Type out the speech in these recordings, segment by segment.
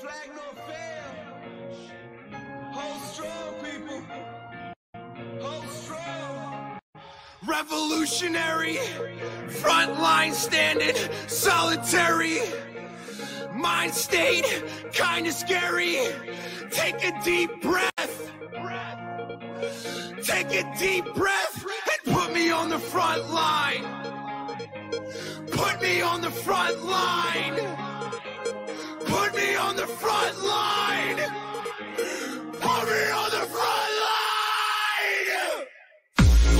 flag nor fail. Hold strong, people. Hold strong. Revolutionary, frontline standing, solitary. Mind state, kinda scary. Take a deep breath. Take a deep breath and put me on the front line. Put me on the front line. Put me on the front line. Put me on the front line.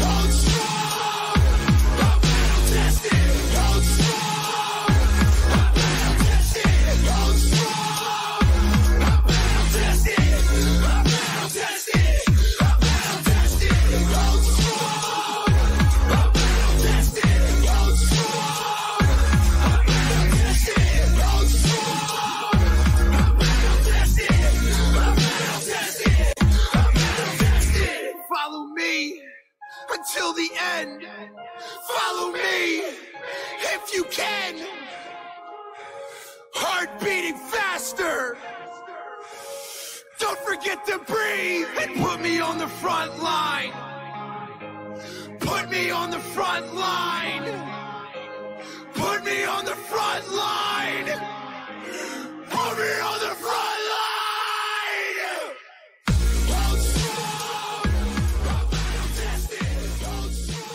Hold strong. I'm battle tested. Hold strong. I'm battle tested. Hold strong. I'm battle tested. I'm battle tested. I'm battle tested. Hold strong. I'm battle tested. Hold strong. I'm battle tested. Hold strong. I'm battle tested. I'm battle tested. I'm battle tested. Follow me until the end. Follow me if you can. Heart beating faster. Don't forget to breathe and put me on the front line. Put me on the front line. Put me on the front line. Put me on the front line. Hold strong. I'm battle tested. Hold strong.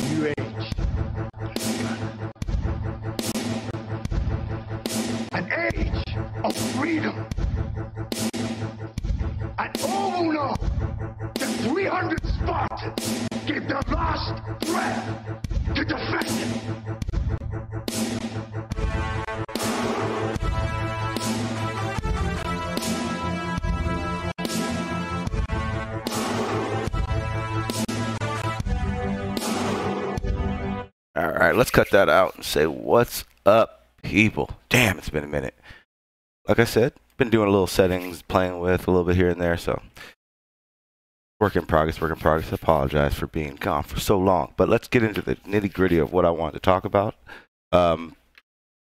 New age. An age of freedom. At Ovuno, the 300 Spartans gave their last breath to defend it. All right, let's cut that out and say what's up, people. Damn, it's been a minute. Like I said, been doing a little settings, playing with a little bit here and there, so work in progress, work in progress. I apologize for being gone for so long, but let's get into the nitty-gritty of what I wanted to talk about.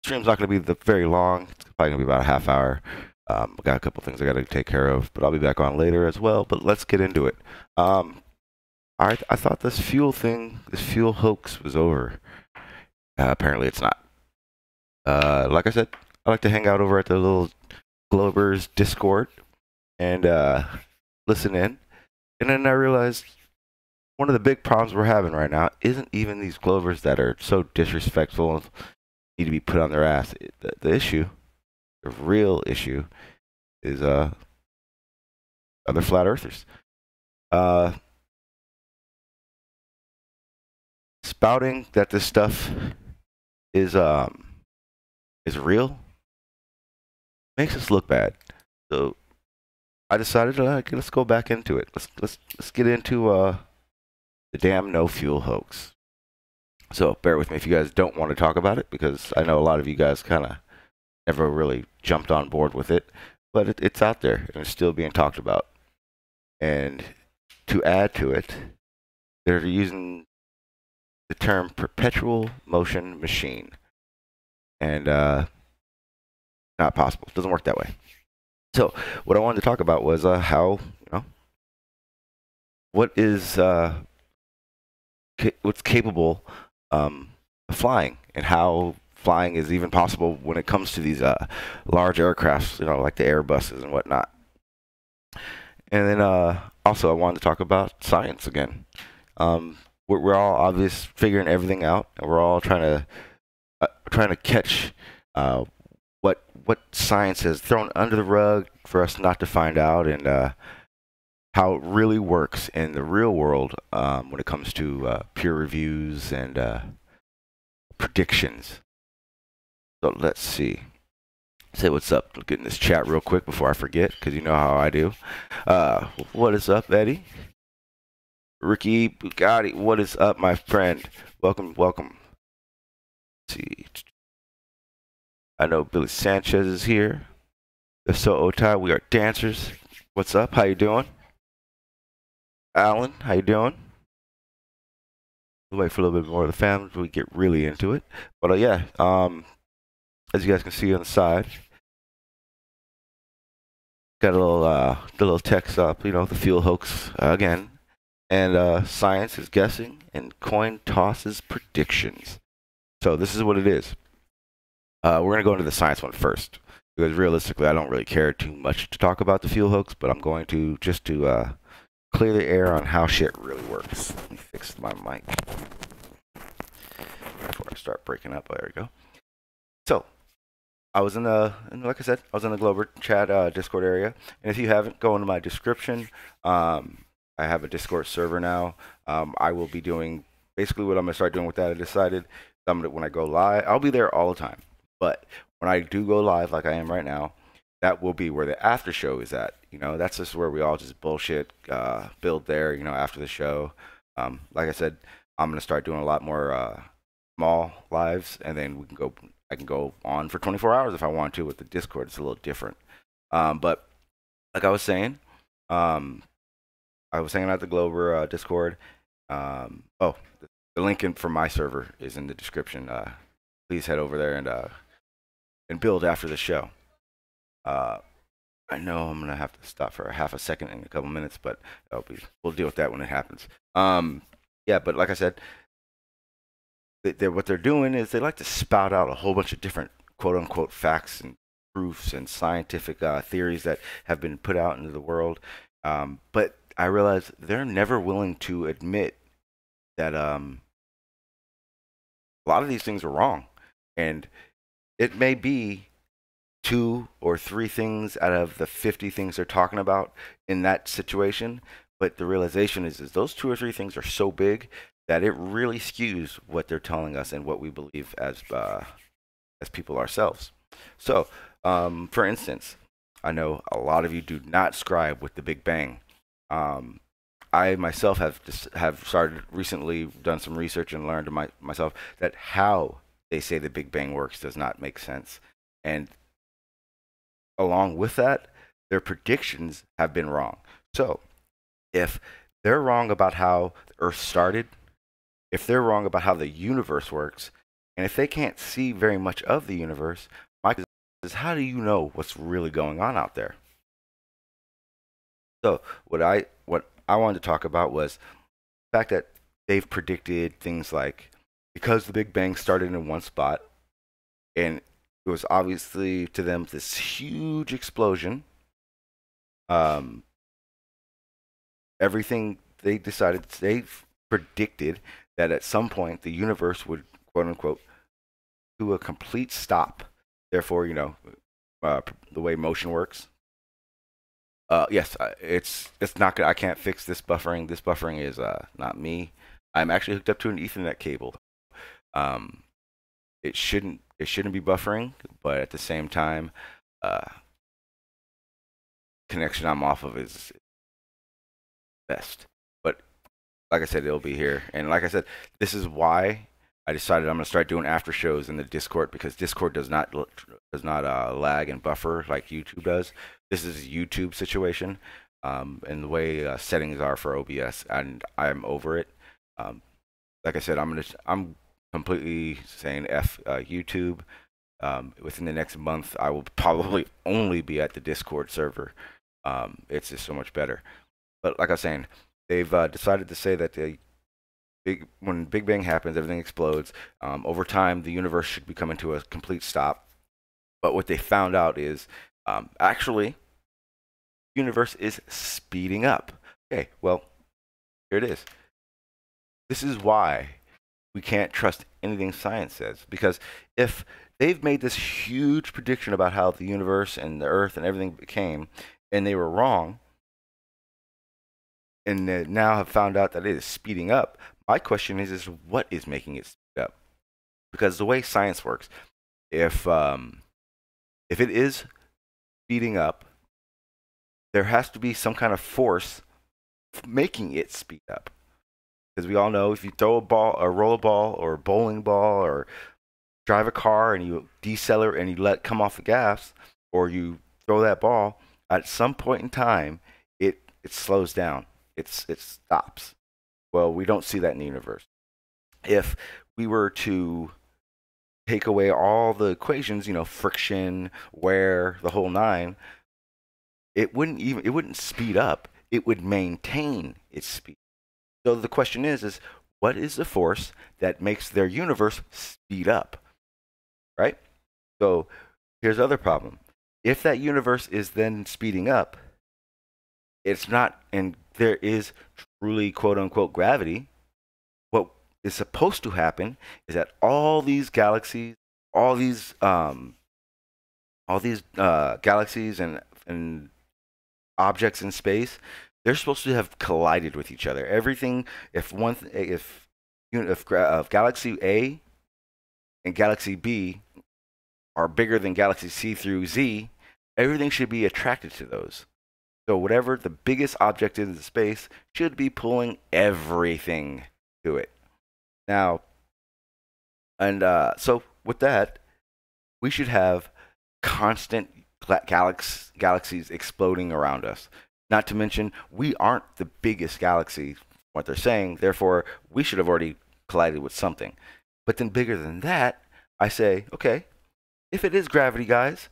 Stream's not going to be very long. It's probably going to be about a half hour. I got a couple things I got to take care of, but I'll be back on later as well. But let's get into it. I thought this fuel hoax was over. Apparently it's not. Like I said, I like to hang out over at the little Globers Discord and listen in. And then I realized one of the big problems we're having right now isn't even these Glovers that are so disrespectful and need to be put on their ass. The issue, the real issue, is other flat earthers. Spouting that this stuff is real makes us look bad. So I decided let's go back into it. Let's get into the damn no fuel hoax. So bear with me if you guys don't want to talk about it, because I know a lot of you guys kind of never really jumped on board with it, but it's out there and it's still being talked about. And to add to it, they're using the term perpetual motion machine, and not possible. It doesn't work that way. So what I wanted to talk about was how, what is what's capable of flying, and how flying is even possible when it comes to these large aircrafts, like the Airbuses and whatnot. And then also I wanted to talk about science again. We're all obvious figuring everything out, and we're all trying to catch what science has thrown under the rug for us not to find out, and how it really works in the real world when it comes to peer reviews and predictions. So let's see. Say what's up. Get in this chat real quick before I forget, because you know how I do. What is up, Eddie? Ricky Bugatti, what is up, my friend? Welcome. Let's see. I know Billy Sanchez is here. The So Otai, we are dancers. What's up? How you doing? Alan, how you doing? We'll wait for a little bit more of the family before we get really into it. But yeah, as you guys can see on the side, got a little the little text up, the fuel hoax again, and science is guessing, and coin tosses predictions. So this is what it is. We're gonna go into the science one first, because realistically, I don't really care too much to talk about the fuel hoax, but I'm going to just to clear the air on how shit really works. Let me fix my mic before I start breaking up. There we go. So I was like I said, I was in the Glober chat Discord area, and if you haven't, go into my description. I have a Discord server now. I will be doing basically what I'm gonna start doing with that. I decided when I go live, I'll be there all the time. But when I do go live, like I am right now, that will be where the after show is at. That's just where we all just bullshit, build there, after the show. Like I said, I'm going to start doing a lot more small lives, and then I can go on for 24 hours if I want to with the Discord. It's a little different. But like I was saying, I was hanging out the Glober Discord. The link for my server is in the description. Please head over there and build after the show. I know I'm gonna have to stop for half a second in a couple minutes, but we'll deal with that when it happens. But like I said, what they're doing is they like to spout out a whole bunch of different quote unquote facts and proofs and scientific theories that have been put out into the world. But I realize they're never willing to admit that a lot of these things are wrong, and it may be 2 or 3 things out of the 50 things they're talking about in that situation, but the realization is those 2 or 3 things are so big that it really skews what they're telling us and what we believe as people ourselves. So, for instance, I know a lot of you do not scribe with the Big Bang. I myself have started recently, done some research and learned myself that how they say the Big Bang works does not make sense. And along with that, their predictions have been wrong. So if they're wrong about how the Earth started, if they're wrong about how the universe works, and if they can't see very much of the universe, my question is, how do you know what's really going on out there? So what I wanted to talk about was the fact that they've predicted things like, because the Big Bang started in one spot, and it was obviously to them this huge explosion. Everything they predicted that at some point the universe would, quote unquote, to a complete stop. Therefore, the way motion works. Yes, it's not good. I can't fix this buffering. This buffering is not me. I'm actually hooked up to an Ethernet cable. It shouldn't be buffering, but at the same time, connection I'm off of is best. But like I said, it'll be here, and like I said, this is why I decided I'm gonna start doing after shows in the Discord because Discord does not lag and buffer like YouTube does. This is a YouTube situation, and the way settings are for OBS, and I'm over it. Like I said, I'm completely saying F YouTube. Within the next month, I will probably only be at the Discord server. It's just so much better. But like I was saying, they've decided to say that when Big Bang happens, everything explodes. Over time, the universe should be coming to a complete stop. But what they found out is actually, the universe is speeding up. Okay, well, here it is. This is why we can't trust anything science says. Because if they've made this huge prediction about how the universe and the Earth and everything became, and they were wrong, and they now have found out that it is speeding up, my question is what is making it speed up? Because the way science works, if it is speeding up, there has to be some kind of force making it speed up. Because we all know if you throw a ball, or roll a ball, or a bowling ball, or drive a car and you decelerate and you let it come off the gas, or you throw that ball, at some point in time, it slows down. It stops. Well, we don't see that in the universe. If we were to take away all the equations, friction, wear, the whole nine, it wouldn't speed up. It would maintain its speed. So the question is what is the force that makes their universe speed up? Right? So here's the other problem. If that universe is then speeding up, it's not, and there is truly quote unquote gravity. What is supposed to happen is that all these galaxies, all these galaxies and objects in space, they're supposed to have collided with each other. Everything, if Galaxy A and Galaxy B are bigger than Galaxy C through Z, everything should be attracted to those. So whatever the biggest object is in space should be pulling everything to it. Now, and so with that, we should have constant galaxies exploding around us. Not to mention, we aren't the biggest galaxy, what they're saying, therefore, we should have already collided with something. But then bigger than that, I say, okay, if it is gravity, guys,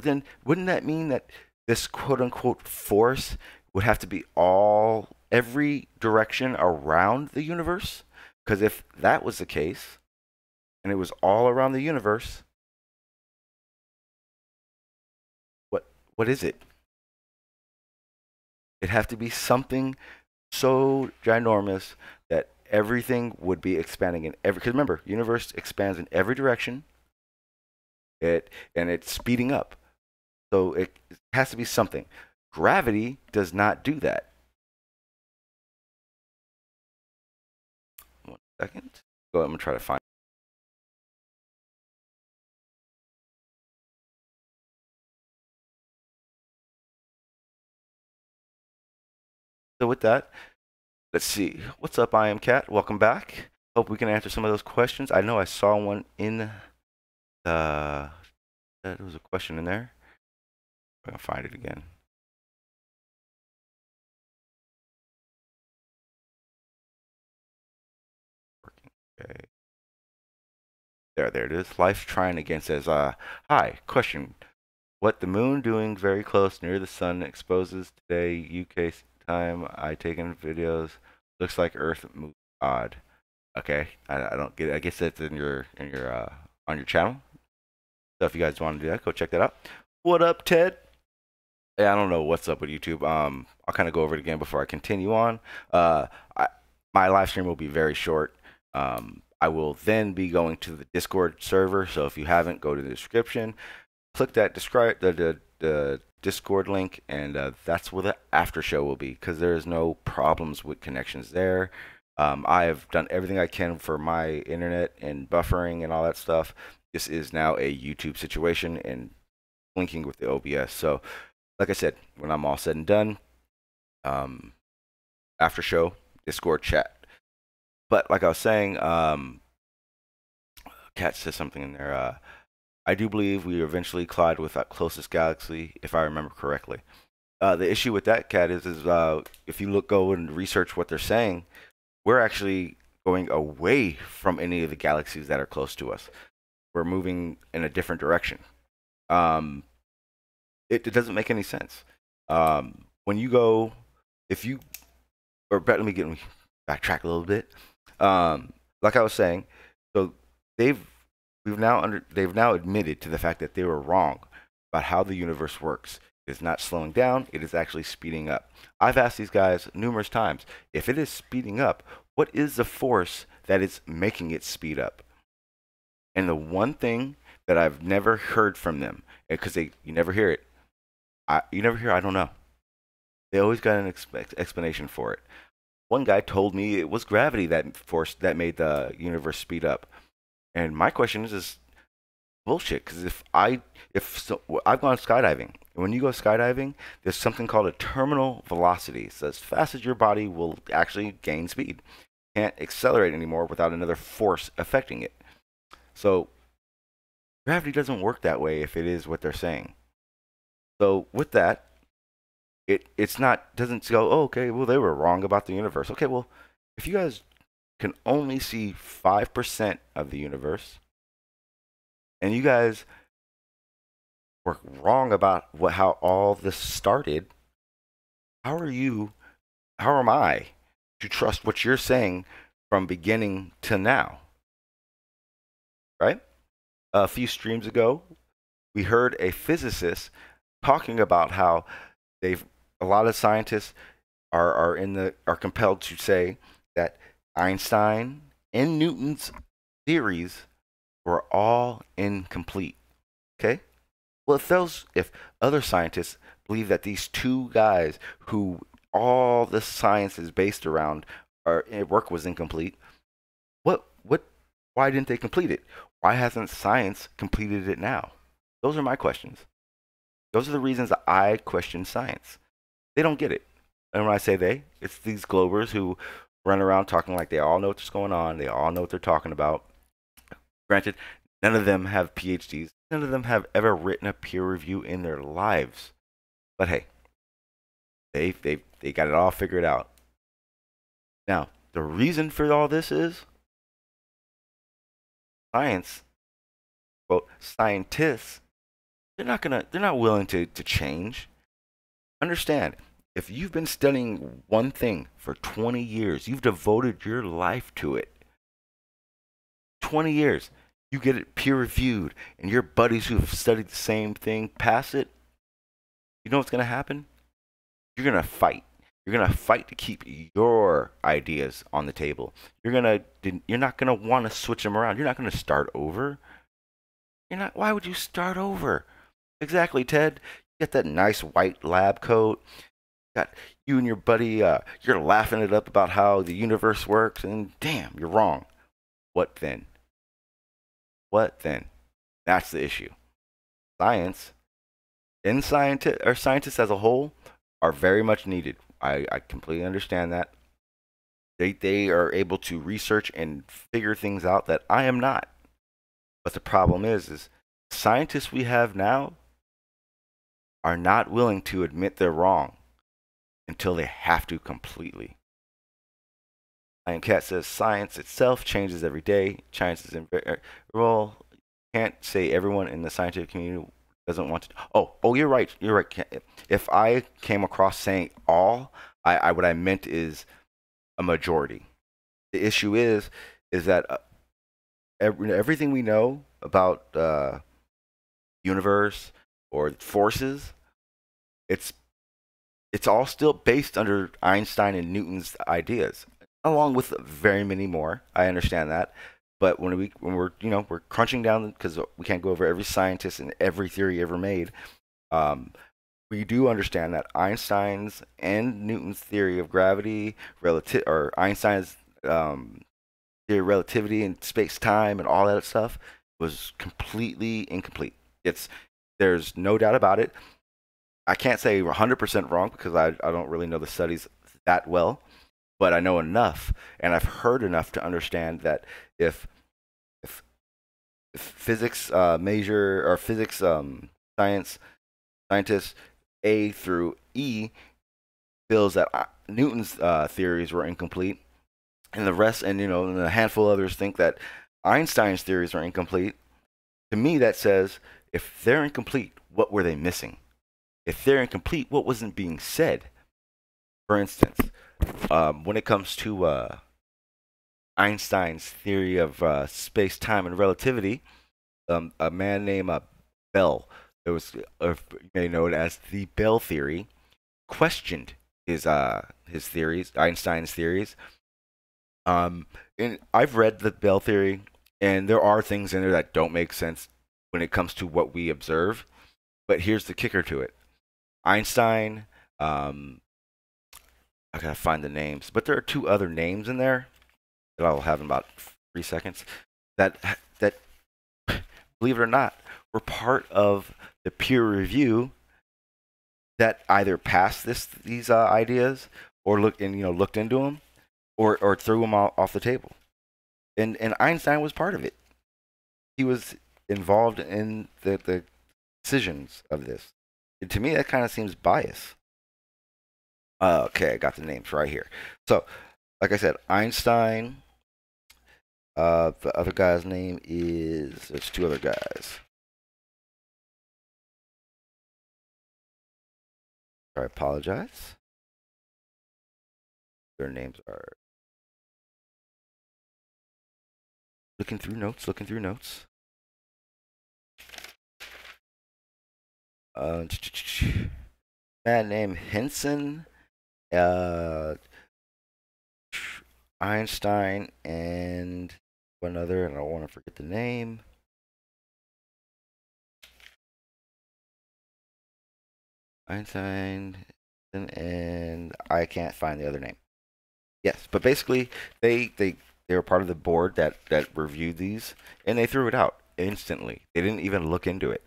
then wouldn't that mean that this quote-unquote force would have to be every direction around the universe? Because if that was the case, and it was all around the universe, what is it? It'd have to be something so ginormous that everything would be expanding in every. Because remember, universe expands in every direction. And it's speeding up, so it has to be something. Gravity does not do that. One second. Go. I'm gonna try to find. So with that, let's see. What's up, I am Cat. Welcome back. Hope we can answer some of those questions. I know I saw one in there was a question in there. I'm gonna find it again. Okay. There it is. Life's Trying Again says, hi, question. What the moon doing very close near the sun exposes today UK time. I taken videos. Looks like Earth moves odd. Okay, I don't get it. I guess that's in your on your channel. So if you guys want to do that, go check that out. What up, Ted? Yeah, I don't know what's up with YouTube. I'll kind of go over it again before I continue on. My live stream will be very short. I will then be going to the Discord server. So if you haven't, go to the description, click that the Discord link, and that's where the after show will be, because there is no problems with connections there. I have done everything I can for my internet and buffering and all that stuff. This is now a YouTube situation and linking with the OBS. So, like I said, when I'm all said and done, after show, Discord chat. But like I was saying, Kat says something in there. I do believe we eventually collide with that closest galaxy, if I remember correctly. The issue with that, Kat, is if you go and research what they're saying, we're actually going away from any of the galaxies that are close to us. We're moving in a different direction. It doesn't make any sense. When you go, if you, let me backtrack a little bit. Like I was saying, so they've now admitted to the fact that they were wrong about how the universe works. It is not slowing down, it is actually speeding up. I've asked these guys numerous times, if it is speeding up, what is the force that is making it speed up? And the one thing that I've never heard from them, because you never hear it, I don't know. They always got an explanation for it. One guy told me it was gravity that made the universe speed up. And my question is bullshit, because I've gone skydiving. When you go skydiving, there's something called a terminal velocity. So as fast as your body will actually gain speed. Can't accelerate anymore without another force affecting it. So gravity doesn't work that way if it is what they're saying. So with that, doesn't go, oh, okay, well, they were wrong about the universe. Okay, well, if you guys can only see 5% of the universe, and you guys were wrong about how all this started, how am I to trust what you're saying from beginning to now? Right? A few streams ago, we heard a physicist talking about how a lot of scientists are compelled to say that Einstein and Newton's theories were all incomplete. Okay? Well, if other scientists believe that these two guys who all the science is based around work was incomplete, why didn't they complete it? Why hasn't science completed it now? Those are my questions. Those are the reasons I question science. They don't get it. And when I say they, it's these Globers who run around talking like they all know what's going on. They all know what they're talking about. Granted, none of them have PhDs. None of them have ever written a peer review in their lives. But hey, they got it all figured out. Now, the reason for all this is science, quote, scientists, they're not willing to change. Understand, if you've been studying one thing for 20 years, you've devoted your life to it. 20 years, you get it peer reviewed, and your buddies who have studied the same thing pass it. You know what's going to happen? You're going to fight. You're going to fight to keep your ideas on the table. You're not going to want to switch them around. You're not going to start over. Why would you start over? Exactly, Ted. You got that nice white lab coat. Got you and your buddy, you're laughing it up about how the universe works, and damn, you're wrong. What then? That's the issue. Science and scientists as a whole are very much needed. I completely understand that. They are able to research and figure things out that I am not. But the problem is scientists we have now are not willing to admit they're wrong until they have to completely. And Kat says science itself changes every day. Science is well, can't say everyone in the scientific community doesn't want to. Oh, you're right. You're right. If I came across saying all, what I meant is a majority. The issue is that everything we know about universe or forces, it's all still based under Einstein and Newton's ideas, along with very many more. I understand that. But when we're crunching down, because we can't go over every scientist and every theory ever made, we do understand that Einstein's and Newton's theory of gravity, or Einstein's theory of relativity and space-time and all that stuff was completely incomplete. There's no doubt about it. I can't say 100% wrong because I don't really know the studies that well, but I know enough, and I've heard enough to understand that if, if physics major or physics scientists A through E feels that Newton's theories were incomplete, and the rest, and and a handful of others think that Einstein's theories are incomplete. To me, that says if they're incomplete, what were they missing? If they're incomplete, what wasn't being said? For instance, when it comes to Einstein's theory of space, time, and relativity, a man named Bell, it was you may know it as the Bell theory, questioned his theories, Einstein's theories. And I've read the Bell theory, and there are things in there that don't make sense when it comes to what we observe. But here's the kicker to it: Einstein. I gotta find the names, but there are two other names in there that I'll have in about 3 seconds. That believe it or not, were part of the peer review that either passed these ideas or looked into them or threw them off the table. And Einstein was part of it. He was involved in the decisions of this. And to me, that kind of seems biased. Okay, I got the names right here. So, like I said, Einstein. The other guy's name is. There's two other guys. I apologize. Their names are. Looking through notes. Man named Henson. Einstein and one other, and I don't want to forget the name. Einstein, and I can't find the other name. Yes, but basically they were part of the board that reviewed these, and they threw it out instantly. They didn't even look into it.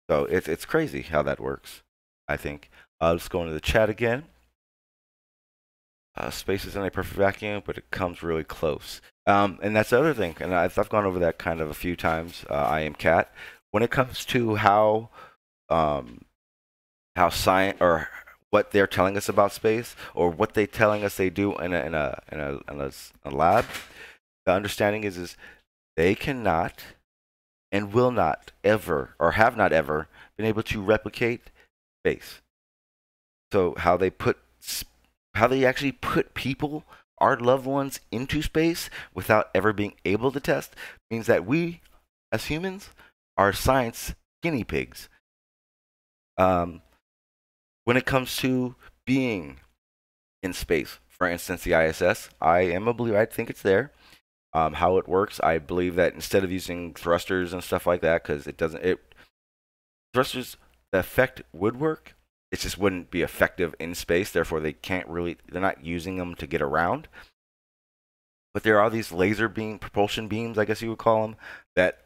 So it's crazy how that works, I think. Let's go into the chat again. Space isn't a perfect vacuum, but it comes really close. And that's the other thing, and I've gone over that kind of a few times. I am Cat. When it comes to how science or what they're telling us about space, or what they're telling us they do in a lab, the understanding is they cannot and will not ever, or have not ever, been able to replicate space. So how they actually put people, our loved ones, into space without ever being able to test means that we, as humans, are science guinea pigs. When it comes to being in space, for instance, the ISS, I am a believer. I think it's there. How it works, I believe that instead of using thrusters and stuff like that, because thrusters, the effect would work. It just wouldn't be effective in space. Therefore, they're not using them to get around. But there are these laser beam, propulsion beams, I guess you would call them, that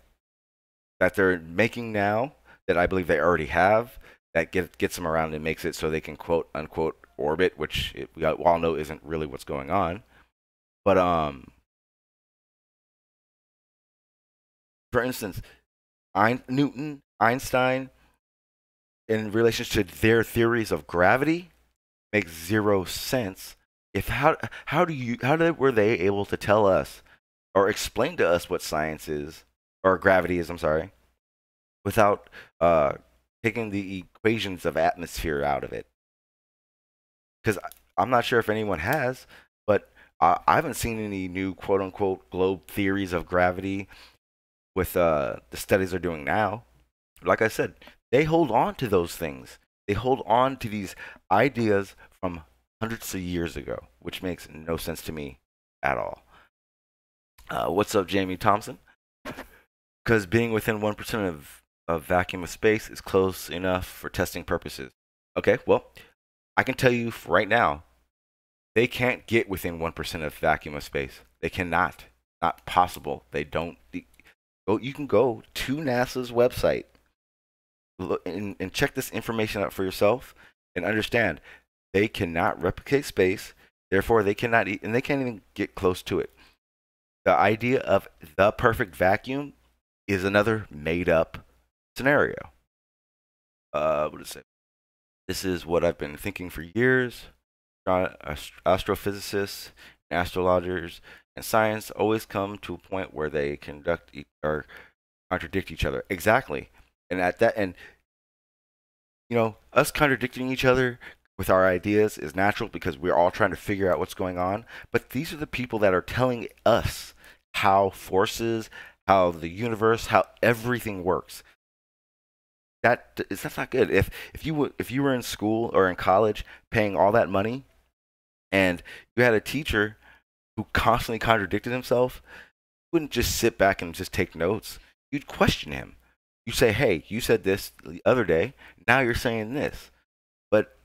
they're making now, that I believe they already have, that gets them around and makes it so they can quote unquote orbit, which we all know isn't really what's going on. But for instance, Newton, Einstein, in relation to their theories of gravity, makes zero sense. How were they able to tell us or explain to us what science is, or gravity is, I'm sorry, without taking the equations of atmosphere out of it? Because I'm not sure if anyone has, but I haven't seen any new quote unquote globe theories of gravity with the studies they're doing now. Like I said, they hold on to those things. They hold on to these ideas from hundreds of years ago, which makes no sense to me at all. What's up, Jamie Thompson? Because being within 1% of vacuum of space is close enough for testing purposes. Okay, well, I can tell you right now, they can't get within 1% of vacuum of space. They cannot. Not possible. They don't. You can go to NASA's website and check this information out for yourself and understand they cannot replicate space. Therefore, they cannot eat, and they can't even get close to it. The idea of the perfect vacuum is another made-up scenario. What is it? This is what I've been thinking for years. Astrophysicists, and astrologers, and science always come to a point where they or contradict each other. Exactly. And us contradicting each other with our ideas is natural because we're all trying to figure out what's going on. But these are the people that are telling us how forces, how the universe, how everything works. That's not good. If you were in school or in college paying all that money, and you had a teacher who constantly contradicted himself, you wouldn't just sit back and just take notes. You'd question him. You say, "Hey, you said this the other day. Now you're saying this." But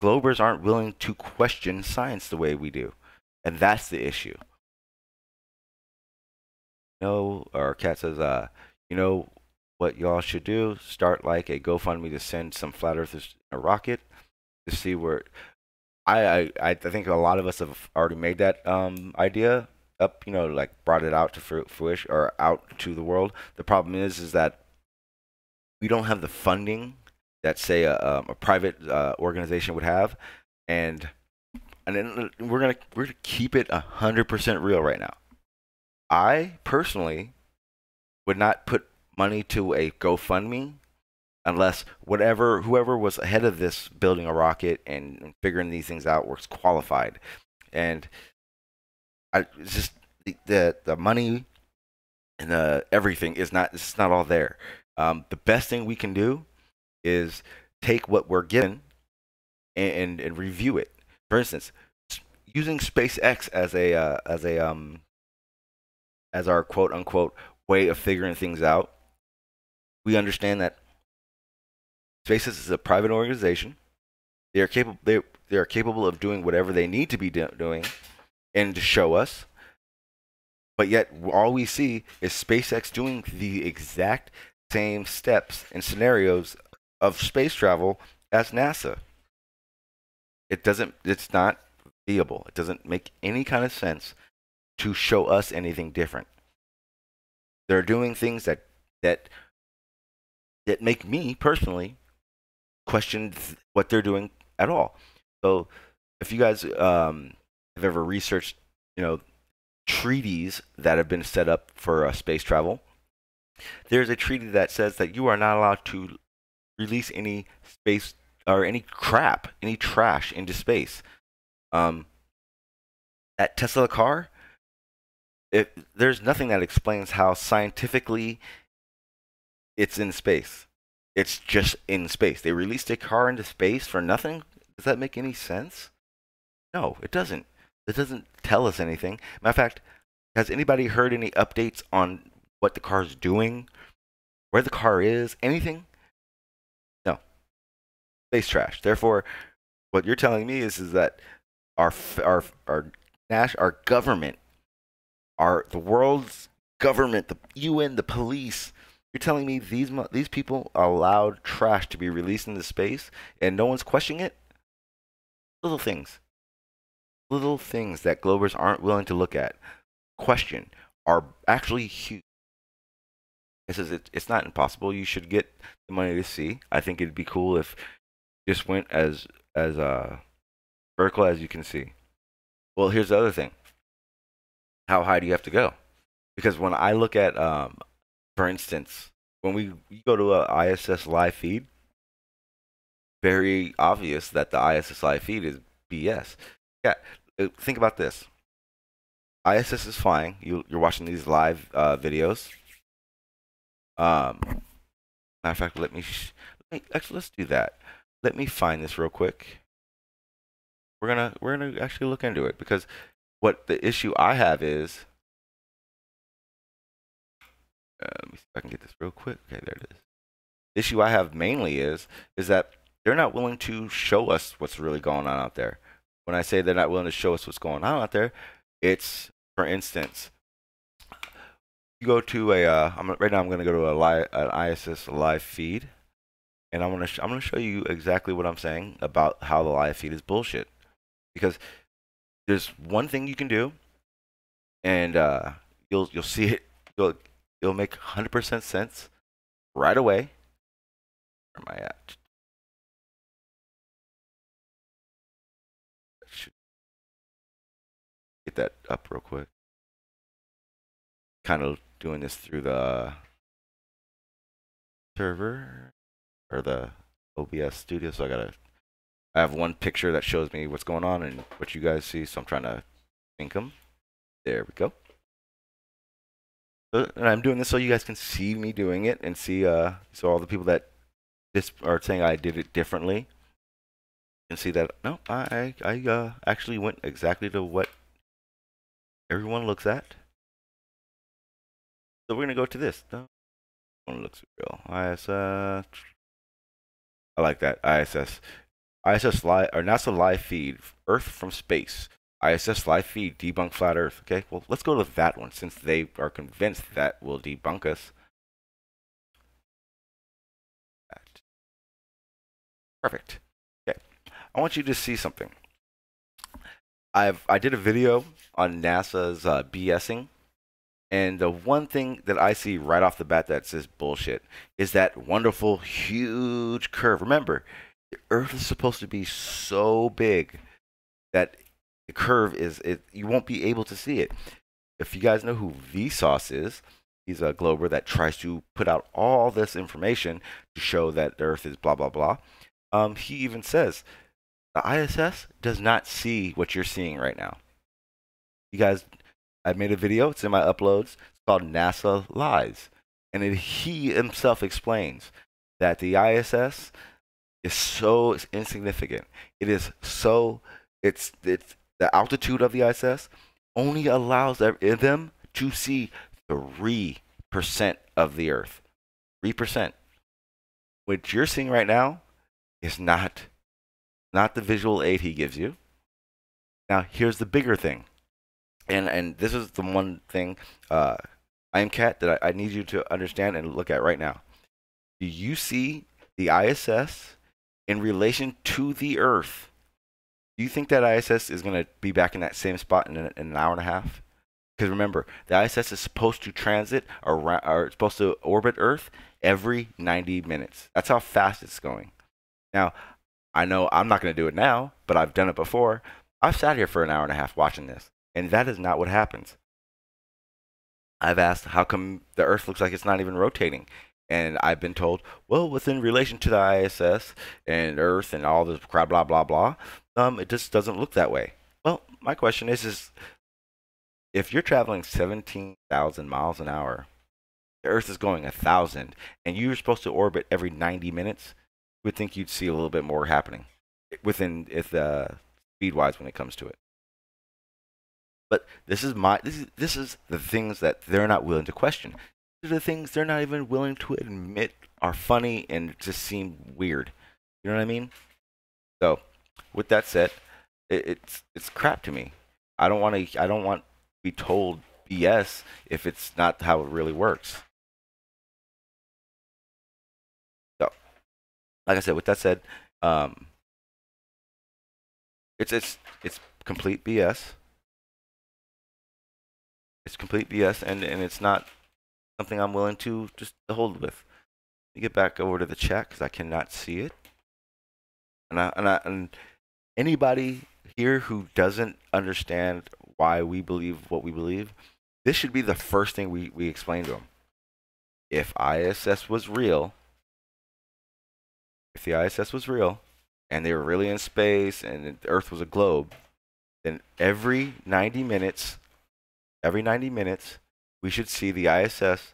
Globers aren't willing to question science the way we do, and that's the issue. Our cat says, what y'all should do? Start like a GoFundMe to send some flat earthers a rocket to see where. I think a lot of us have already made that idea up, like brought it out to fruition or out to the world. The problem is that we don't have the funding that, say, a private organization would have, and then we're gonna keep it 100% real right now. I personally would not put money to a GoFundMe unless whoever was ahead of this building a rocket and figuring these things out was qualified. And it's just the money and everything is not, it's not all there. The best thing we can do is take what we're given and review it. For instance, using SpaceX as our quote unquote way of figuring things out. We understand that SpaceX is a private organization. They are capable of doing whatever they need to be doing and to show us. But yet all we see is SpaceX doing the exact same steps and scenarios of space travel as NASA. It's not viable. It doesn't make any kind of sense to show us anything different. They're doing things that make me personally question what they're doing at all. So if you guys have ever researched, treaties that have been set up for space travel, there's a treaty that says that you are not allowed to release any space or any crap, any trash into space. That Tesla car, there's nothing that explains how scientifically it's in space. It's just in space. They released a car into space for nothing? Does that make any sense? No, it doesn't. It doesn't tell us anything. Matter of fact, has anybody heard any updates on what the car's doing? Where the car is? Anything? No. Space trash. Therefore, what you're telling me is that our government, the world's government, the UN, the police, you're telling me these people allowed trash to be released into space and no one's questioning it? Little things that Globers aren't willing to look at, question, are actually huge. It says it's not impossible. You should get the money to see. I think it'd be cool if this went as vertical as you can see. Well, here's the other thing. How high do you have to go? Because when I look at, for instance, when we go to a ISS live feed, very obvious that the ISS live feed is BS. Yeah, think about this. ISS is flying. You're watching these live videos. Matter of fact, actually let's do that. Let me find this real quick. We're gonna actually look into it, because what the issue I have is, let me see if I can get this real quick. Okay, there it is. The issue I have mainly is that they're not willing to show us what's really going on out there. When I say they're not willing to show us what's going on out there, it's, for instance, you go to right now I'm going to go to an ISS live feed, and I'm going to show you exactly what I'm saying about how the live feed is bullshit. Because there's one thing you can do, and you'll see it. You'll make 100% sense right away. Where am I at? Should get that up real quick. Kind of doing this through the server or the OBS studio, so I have one picture that shows me what's going on and what you guys see, so I'm trying to sync them. There we go. And I'm doing this so you guys can see me doing it and see so all the people that just are saying I did it differently can see that no, I actually went exactly to what everyone looks at. So we're gonna go to this. No one looks real. ISS. I like that. ISS. ISS live or NASA live feed. Earth from space. ISS live feed. Debunk flat Earth. Okay. Well, let's go to that one since they are convinced that will debunk us. Perfect. Okay. I want you to see something. I did a video on NASA's BSing. And the one thing that I see right off the bat that says bullshit is that wonderful, huge curve. Remember, the Earth is supposed to be so big that the curve you won't be able to see it. If you guys know who Vsauce is, he's a glober that tries to put out all this information to show that the Earth is blah, blah, blah. He even says the ISS does not see what you're seeing right now. You guys... I made a video. It's in my uploads. It's called NASA Lies. And he himself explains that the ISS is so insignificant. It's the altitude of the ISS only allows them to see 3% of the Earth. 3%. What you're seeing right now is not the visual aid he gives you. Now, here's the bigger thing. And this is the one thing, I am Cat, that I need you to understand and look at right now. Do you see the ISS in relation to the Earth? Do you think that ISS is going to be back in that same spot in an hour and a half? Because remember, the ISS is supposed to transit around, or it's supposed to orbit Earth every 90 minutes. That's how fast it's going. Now, I know I'm not going to do it now, but I've done it before. I've sat here for an hour and a half watching this. And that is not what happens. I've asked, how come the Earth looks like it's not even rotating? And I've been told, well, within relation to the ISS and Earth and all this crap, blah, blah, blah, it just doesn't look that way. Well, my question is if you're traveling 17,000 miles an hour, the Earth is going 1,000, and you're supposed to orbit every 90 minutes, you would think you'd see a little bit more happening within speed-wise when it comes to it. But this is the things that they're not willing to question. These are the things they're not even willing to admit are funny and just seem weird. You know what I mean? So, with that said, it's crap to me. I don't want to be told BS if it's not how it really works. So, like I said, with that said, it's complete BS. It's complete BS, and it's not something I'm willing to just hold with. Let me get back over to the chat because I cannot see it. And anybody here who doesn't understand why we believe what we believe, this should be the first thing we explain to them. If ISS was real, if the ISS was real, and they were really in space, and the Earth was a globe, then every 90 minutes, we should see the ISS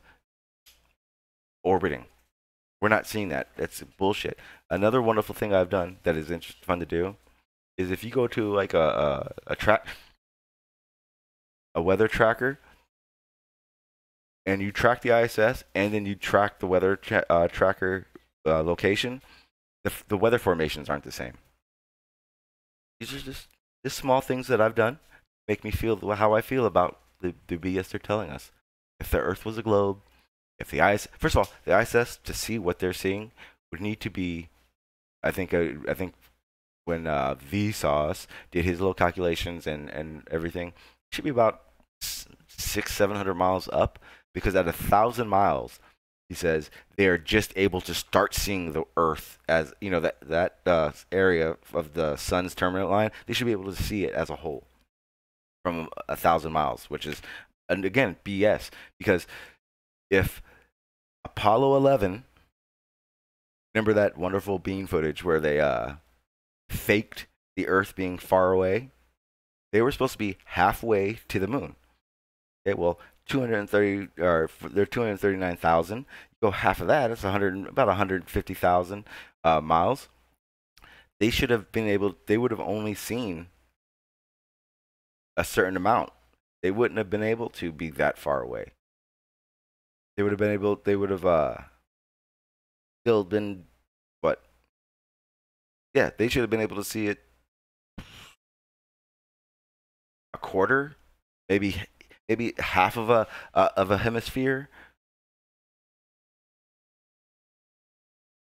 orbiting. We're not seeing that. That's bullshit. Another wonderful thing I've done that is fun to do is if you go to like a weather tracker and you track the ISS and then you track the weather tracker location, the weather formations aren't the same. These are just small things that I've done make me feel how I feel about the BS they're telling us. If the Earth was a globe, if the ISS, first of all, the ISS, to see what they're seeing would need to be, I think when Vsauce did his little calculations and everything, it should be about 600-700 miles up, because at 1,000 miles, he says they are just able to start seeing the Earth as, you know, that area of the sun's terminal line. They should be able to see it as a whole from 1,000 miles, which is, and again, BS, because if Apollo 11, remember that wonderful beam footage where they faked the Earth being far away? They were supposed to be halfway to the moon. Okay, well, 230, or they're 239,000. Go half of that, it's about 150,000 miles. They should have been able. They would have only seen a certain amount. They wouldn't have been able to be that far away. They would have been able. They would have still been what? Yeah, they should have been able to see it a quarter, maybe half of a hemisphere,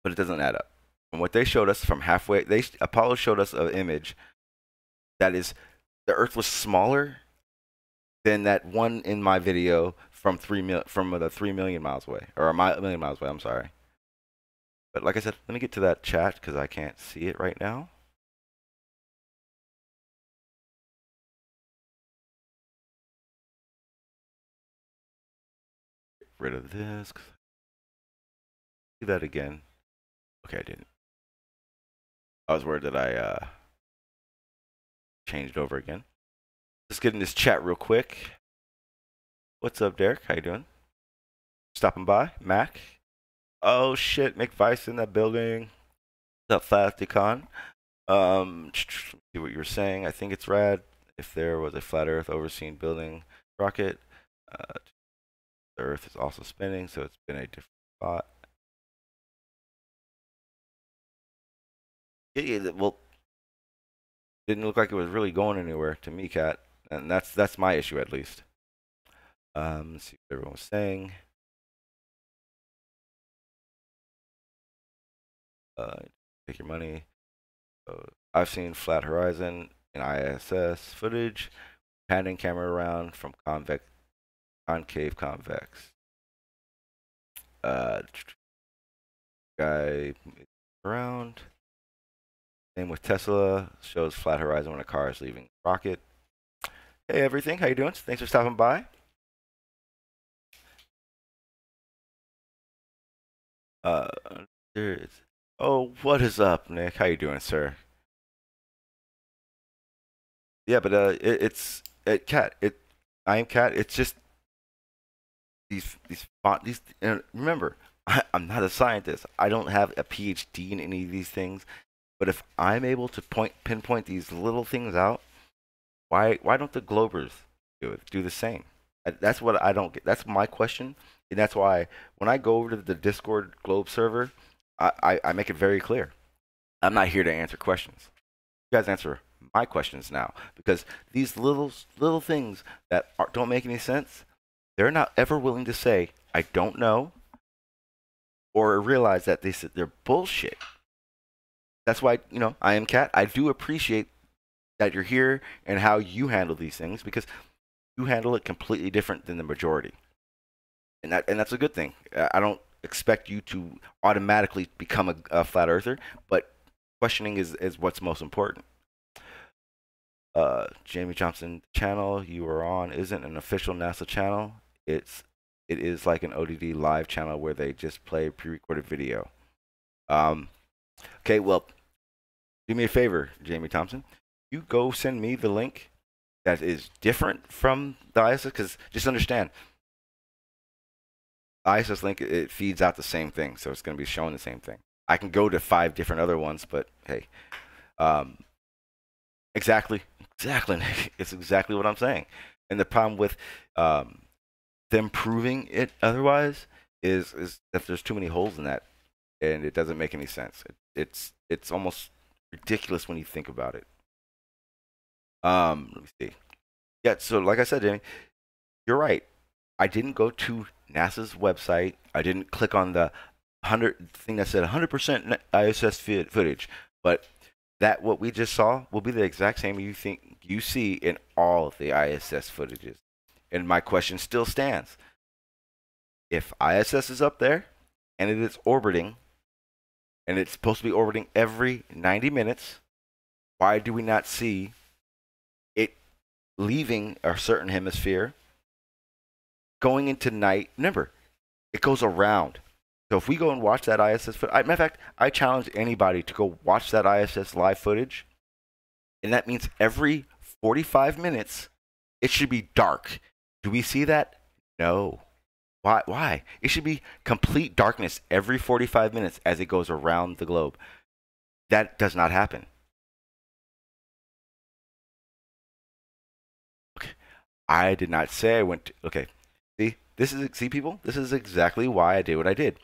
but it doesn't add up. And what they showed us from halfway, Apollo showed us an image that is, the Earth was smaller than that one in my video from the 3 million miles away, or a million miles away. I'm sorry. But like I said, let me get to that chat because I can't see it right now. Get rid of this. Do that again. Okay, I didn't. I was worried that I changed over again. Let's get in this chat real quick. What's up, Derek? How you doing? Stopping by, Mac. Oh shit, McVice in that building. What's up, Fasticon? See what you were saying. I think it's rad. If there was a flat Earth overseen building rocket, the Earth is also spinning, so it's been a different spot. Yeah, well, didn't look like it was really going anywhere to me, Cat, and that's my issue at least. Let's see what everyone was saying. Take your money. I've seen flat horizon in ISS footage, panning camera around from concave convex. Guy around. Same with Tesla, shows flat horizon when a car is leaving rocket. Hey everything, how you doing? Thanks for stopping by. There is. Oh, what is up, Nick? How you doing, sir? Yeah, but Cat. I am Cat. It's just these. And remember, I'm not a scientist. I don't have a PhD in any of these things. But if I'm able to pinpoint these little things out, why don't the Globers do the same? That's what I don't get. That's my question, and that's why when I go over to the Discord Globe server, I make it very clear. I'm not here to answer questions. You guys answer my questions now, because these little things that don't make any sense, they're not ever willing to say I don't know, or realize that they're bullshit. That's why, I am Cat. I do appreciate that you're here and how you handle these things, because you handle it completely different than the majority. And that's a good thing. I don't expect you to automatically become a flat earther, but questioning is what's most important. Jamie Johnson channel you are on isn't an official NASA channel. It is like an ODD live channel where they just play pre-recorded video. Okay, well, do me a favor, Jamie Thompson. You go send me the link that is different from the ISS, because just understand, ISS link, it feeds out the same thing, so it's going to be showing the same thing. I can go to 5 different other ones, but hey, exactly, it's exactly what I'm saying. And the problem with them proving it otherwise is that there's too many holes in that, and it doesn't make any sense. It's almost ridiculous when you think about it. Let me see. Yeah, so like I said, Jamie, you're right. I didn't go to NASA's website. I didn't click on the 100 thing that said 100% ISS footage. But that what we just saw will be the exact same you think you see in all of the ISS footages. And my question still stands. If ISS is up there and it is orbiting, and it's supposed to be orbiting every 90 minutes, why do we not see it leaving a certain hemisphere, going into night? Remember, it goes around. So if we go and watch that ISS footage, matter of fact, I challenge anybody to go watch that ISS live footage, and that means every 45 minutes, it should be dark. Do we see that? No. Why? It should be complete darkness every 45 minutes as it goes around the globe. That does not happen. Okay. I did not say I went to, okay. See people? This is exactly why I did what I did.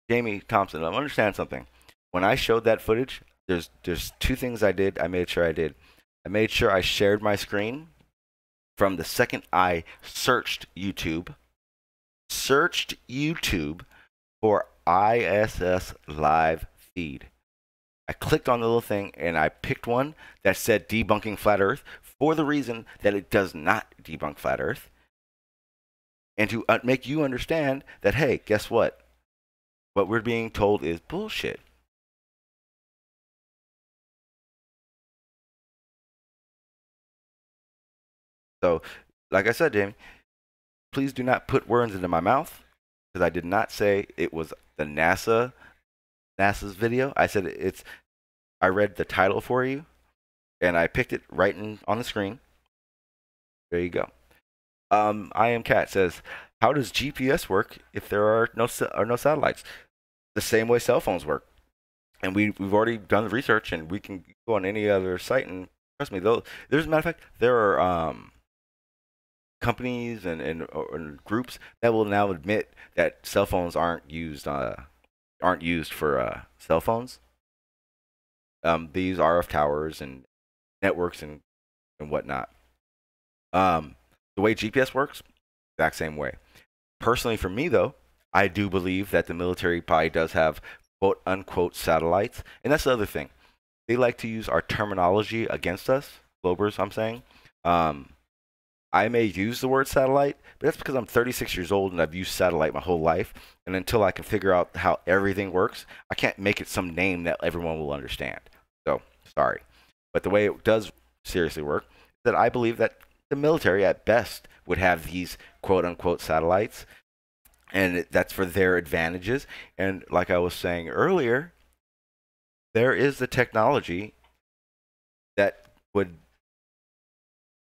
Jamie Thompson, understand something. When I showed that footage, there's two things I did. I made sure I did. I made sure I shared my screen from the second I searched YouTube for ISS live feed. I clicked on the little thing and I picked one that said debunking flat earth for the reason that it does not debunk flat earth. And to make you understand that, hey, guess what? What we're being told is bullshit. So, like I said, Jamie, please do not put words into my mouth, because I did not say it was the NASA's video. I said I read the title for you, and I picked it right on the screen. There you go. I am Cat says, how does GPS work if there are no satellites? The same way cell phones work. And we've already done the research, and we can go on any other site, and trust me, there's a matter of fact, there are companies and groups that will now admit that cell phones aren't used for cell phones. They use RF towers and networks and whatnot. The way GPS works, exact same way. Personally, for me though, I do believe that the military probably does have quote unquote satellites, and that's the other thing. They like to use our terminology against us, Globers. I'm saying. I may use the word satellite, but that's because I'm 36 years old and I've used satellite my whole life. And until I can figure out how everything works, I can't make it some name that everyone will understand. So, sorry. But the way it does seriously work is that I believe that the military at best would have these quote-unquote satellites, and that's for their advantages. And like I was saying earlier, there is the technology that would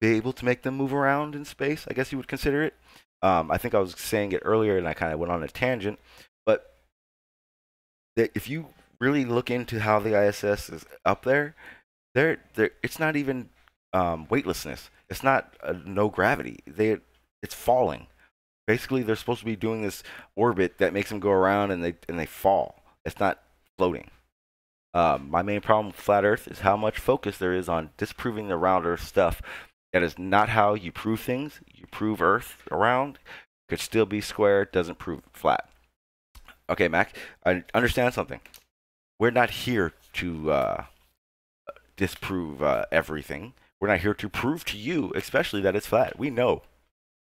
be able to make them move around in space, I guess you would consider it. I think I was saying it earlier and I kind of went on a tangent, but if you really look into how the ISS is up there, it's not even weightlessness. It's not no gravity. It's falling. Basically, they're supposed to be doing this orbit that makes them go around and they fall. It's not floating. My main problem with flat Earth is how much focus there is on disproving the round Earth stuff. That is not how you prove things. You prove Earth around. Could still be square. Doesn't prove flat. Okay, Mac, I understand something. We're not here to disprove everything. We're not here to prove to you, especially that it's flat. We know.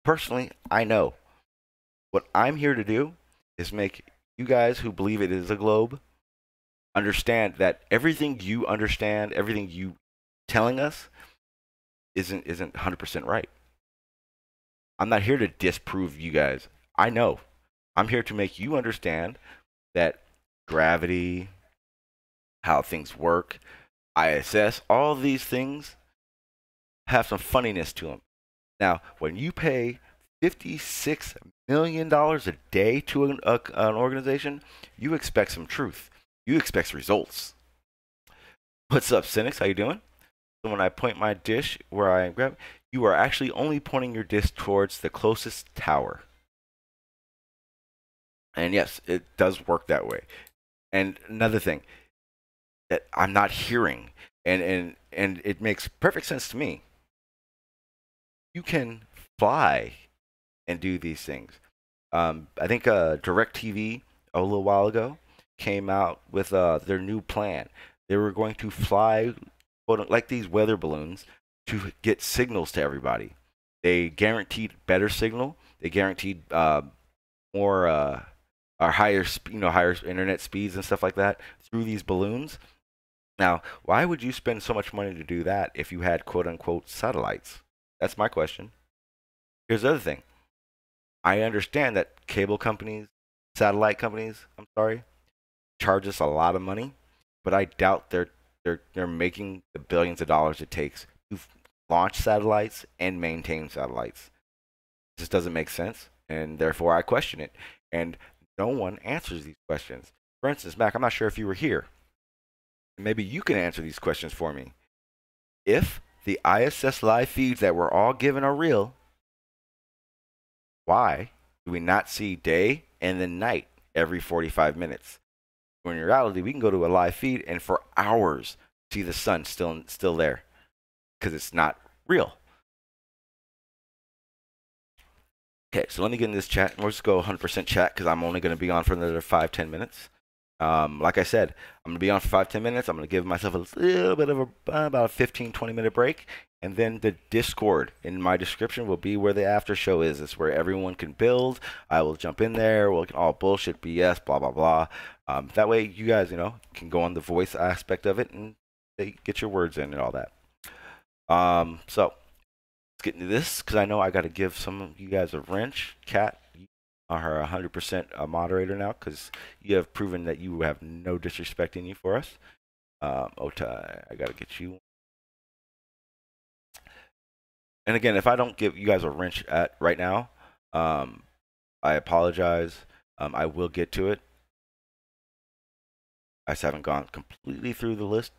Personally, I know. What I'm here to do is make you guys who believe it is a globe understand that everything you understand, everything you telling us isn't 100% right. I'm not here to disprove you guys. I know. I'm here to make you understand that gravity, how things work, ISS, all these things have some funniness to them. Now, when you pay $56 million a day to an organization, you expect some truth. You expect results. What's up, Cynics? How you doing? So when I point my dish where I grab, you are actually only pointing your dish towards the closest tower. And yes, it does work that way. And another thing that I'm not hearing, and it makes perfect sense to me. You can fly and do these things. I think DirecTV a little while ago came out with their new plan. They were going to fly, like these weather balloons, to get signals to everybody. They guaranteed better signal. They guaranteed more or higher, higher internet speeds and stuff like that through these balloons. Now, why would you spend so much money to do that if you had quote unquote satellites? That's my question. Here's the other thing. I understand that cable companies, satellite companies, I'm sorry, charge us a lot of money, but I doubt they're making the billions of dollars it takes to launch satellites and maintain satellites. This doesn't make sense, and therefore I question it. And no one answers these questions. For instance, Mac, I'm not sure if you were here. Maybe you can answer these questions for me. If the ISS live feeds that we're all given are real, why do we not see day and then night every 45 minutes? When in reality, we can go to a live feed and for hours see the sun still there because it's not real. Okay, so let me get in this chat. We'll just go 100% chat because I'm only going to be on for another 5-10 minutes. Like I said, I'm going to be on for 5-10 minutes. I'm going to give myself a little bit of about a 15-20 minute break. And then the Discord in my description will be where the after show is. It's where everyone can build. I will jump in there. We'll all bullshit, BS, blah, blah, blah. That way you guys, can go on the voice aspect of it and get your words in and all that. So let's get into this because I know I got to give some of you guys a wrench. Kat, you are 100% moderator now because you have proven that you have no disrespect in you for us. Otai, I got to get you. And again, if I don't give you guys a wrench right now, I apologize. I will get to it. I just haven't gone completely through the list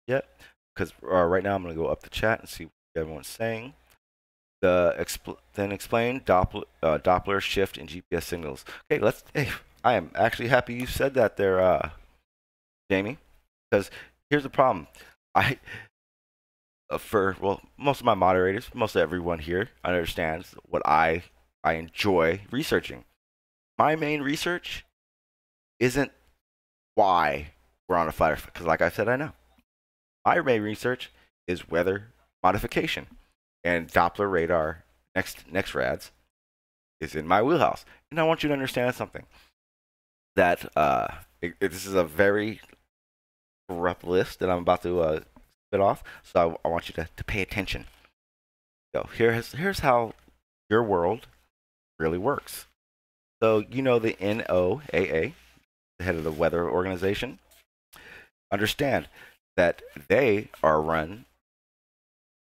yet because right now I'm going to go up the chat and see what everyone's saying. Then explain Doppler shift in GPS signals. Okay, Hey, I am actually happy you said that there, Jamie, because here's the problem. Most of my moderators, most of everyone here understands what I enjoy researching. My main research isn't why we're on a fire, because like I said, I know. My main research is weather modification, and Doppler radar NEXRADS is in my wheelhouse. And I want you to understand something, that this is a very corrupt list that I'm about to spit off, so I want you to pay attention. So here's how your world really works. So the NOAA, the head of the weather organization, understand that they are run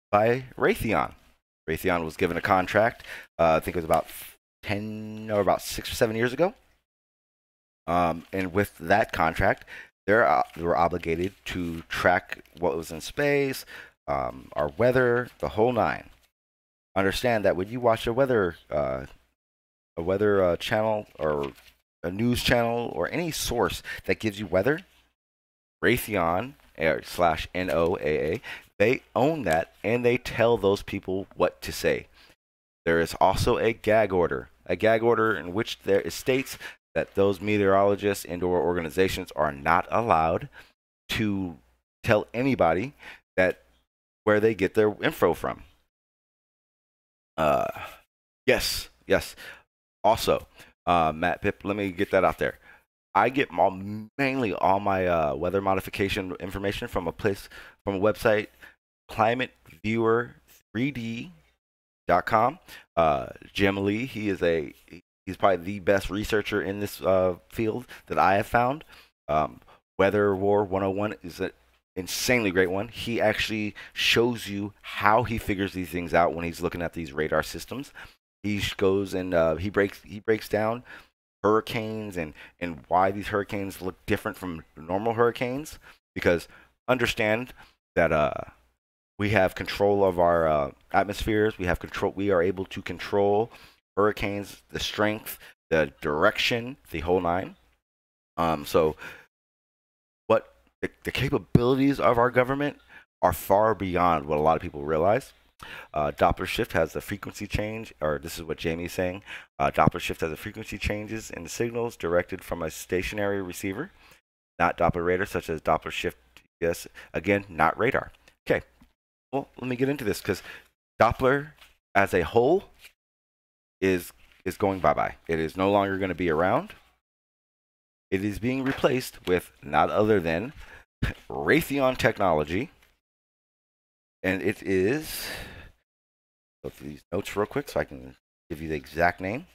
by Raytheon. Raytheon was given a contract, I think it was about 6 or 7 years ago. And with that contract, they were obligated to track what was in space, our weather, the whole nine. Understand that when you watch a weather channel or a news channel or any source that gives you weather, Raytheon / NOAA, they own that and they tell those people what to say. There is also a gag order in which there states that those meteorologists and or organizations are not allowed to tell anybody that where they get their info from. Yes. Also, Matt Pip, let me get that out there. I get mainly all my weather modification information from a website, climateviewer3d.com. Jim Lee, he's probably the best researcher in this field that I have found. Weather War 101 is an insanely great one. He actually shows you how he figures these things out when he's looking at these radar systems. He goes and he breaks down hurricanes and why these hurricanes look different from normal hurricanes, because understand that we have control of our atmospheres. We are able to control hurricanes, the strength, the direction, the whole nine. So what the capabilities of our government are far beyond what a lot of people realize. Doppler shift has a frequency change, or this is what Jamie's saying. Doppler shift has a frequency changes in the signals directed from a stationary receiver, not Doppler radar, such as Doppler shift Yes, again, not radar. Okay, well, let me get into this because Doppler as a whole is going bye-bye. It is no longer going to be around. It is being replaced with not other than Raytheon technology, and it is. Go through these notes real quick so I can give you the exact name.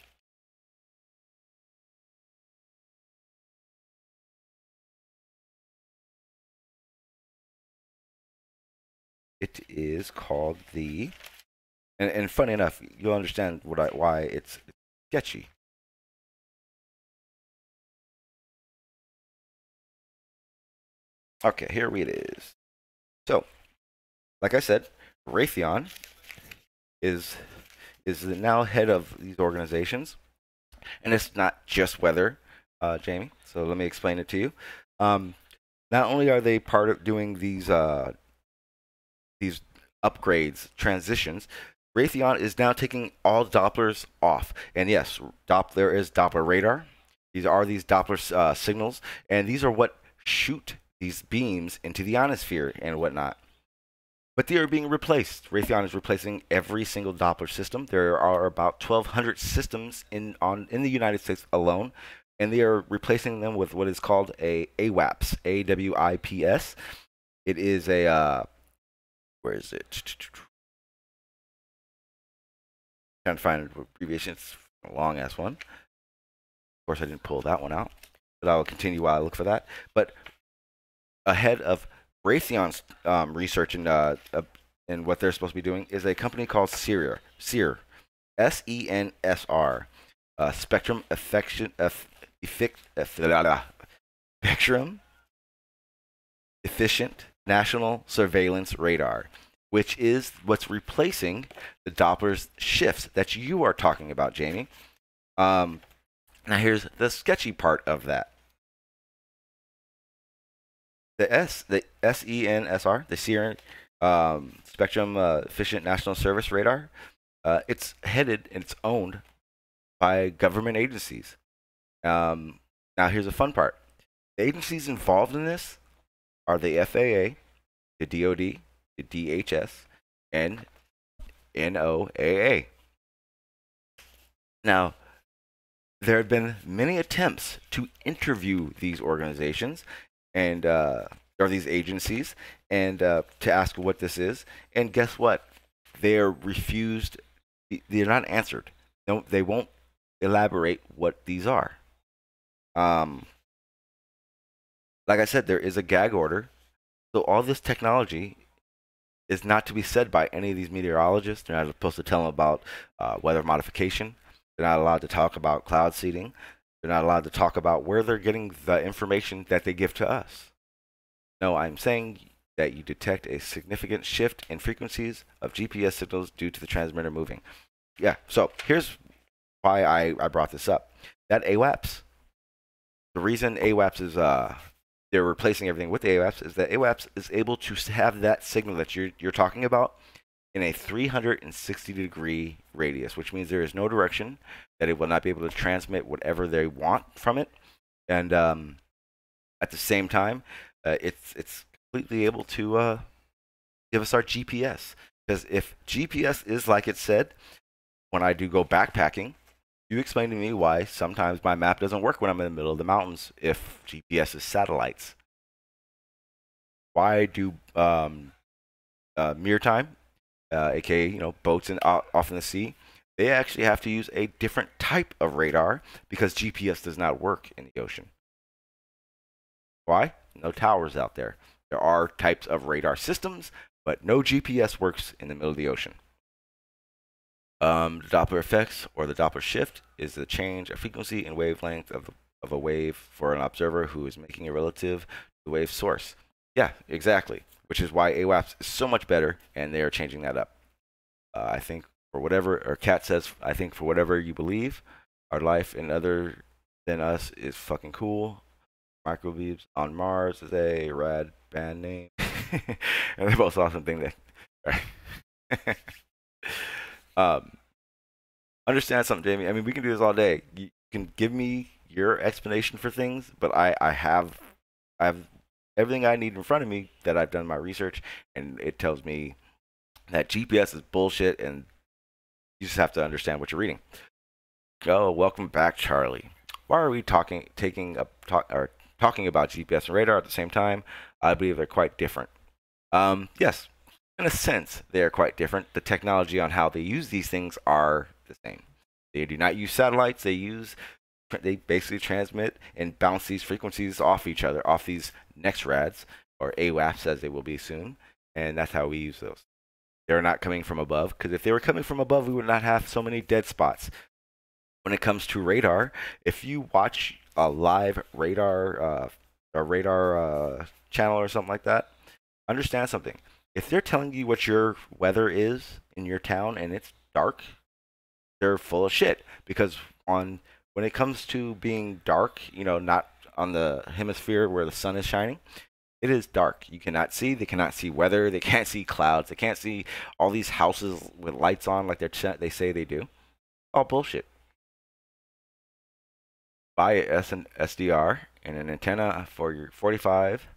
It is called the, and funny enough, you'll understand why it's sketchy. Okay, here it is. So, like I said, Raytheon is the now head of these organizations, and it's not just weather, Jamie. So let me explain it to you. Not only are they part of doing these upgrades, transitions, Raytheon is now taking all Dopplers off. And yes, there is Doppler radar. These are these Doppler signals, and these are what shoot these beams into the ionosphere and whatnot. But they are being replaced. Raytheon is replacing every single Doppler system. There are about 1,200 systems in the United States alone, and they are replacing them with what is called a AWIPS, AWIPS. It is a where is it? Trying to find an abbreviation. It's a long ass one. Of course, I didn't pull that one out, but I will continue while I look for that. But ahead of Raytheon's research and what they're supposed to be doing is a company called SENSR, SENSR, Spectrum Efficient National Surveillance Radar, which is what's replacing the Doppler's shifts that you are talking about, Jamie. Now here's the sketchy part of that. The SENSR, the Spectrum Efficient National Service Radar, it's headed and it's owned by government agencies. Now, here's the fun part. The agencies involved in this are the FAA, the DoD, the DHS, and NOAA. Now, there have been many attempts to interview these organizations and or these agencies and to ask what this is, and guess what? They are refused. They're not answered. No, they won't elaborate what these are. Like I said, there is a gag order, so all this technology is not to be said by any of these meteorologists. They're not supposed to tell them about weather modification. They're not allowed to talk about cloud seeding. They're not allowed to talk about where they're getting the information that they give to us. No, I'm saying that you detect a significant shift in frequencies of GPS signals due to the transmitter moving. Yeah, so here's why I brought this up. That AWAPS, the reason AWAPS is, they're replacing everything with AWAPS is that AWAPS is able to have that signal that you're talking about in a 360-degree radius, which means there is no direction, that it will not be able to transmit whatever they want from it. And at the same time, it's completely able to give us our GPS. Because if GPS is like it said, when I do go backpacking, you explain to me why sometimes my map doesn't work when I'm in the middle of the mountains if GPS is satellites. Why do maritime, aka boats off in the sea, they actually have to use a different type of radar because GPS does not work in the ocean. Why? No towers out there. There are types of radar systems, but no GPS works in the middle of the ocean. The Doppler effects, or the Doppler shift, is the change of frequency and wavelength of a wave for an observer who is making it relative to the wave source. Yeah, exactly. Which is why AWAPS is so much better, and they are changing that up. I think for whatever, or Kat says, I think for whatever you believe, our life and other than us is fucking cool. Microbeads on Mars is a rad band name. And they both awesome thing that. Understand something, Jamie. I mean, we can do this all day. You can give me your explanation for things, but I have everything I need in front of me that I've done my research, and it tells me that GPS is bullshit, and you just have to understand what you're reading. Oh, welcome back, Charlie. Why are we talking about GPS and radar at the same time? I believe they're quite different. Yes, in a sense, they are quite different. The technology on how they use these things are the same. They do not use satellites. They basically transmit and bounce these frequencies off each other, off these NEXRADs, or AWAPs as they will be soon, and that's how we use those. They're not coming from above, because if they were coming from above, we would not have so many dead spots. When it comes to radar, if you watch a live radar channel or something like that, understand something. If they're telling you what your weather is in your town and it's dark, they're full of shit. Because when it comes to being dark, not on the hemisphere where the sun is shining, it is dark. You cannot see. They cannot see weather. They can't see clouds. They can't see all these houses with lights on like they say they do. All bullshit. Buy an SDR and an antenna for your 45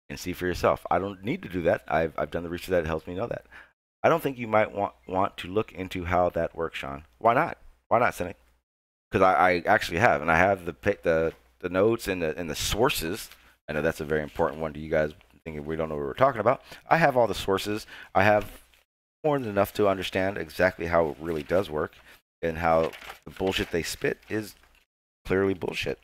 and see for yourself. I don't need to do that. I've done the research that helps me know that. I don't think you might want to look into how that works, Sean. Why not? Why not, Cynic? Because I actually have, and I have the notes and the sources. I know that's a very important one to you guys thinking we don't know what we're talking about. I have all the sources. I have more than enough to understand exactly how it really does work and how the bullshit they spit is clearly bullshit.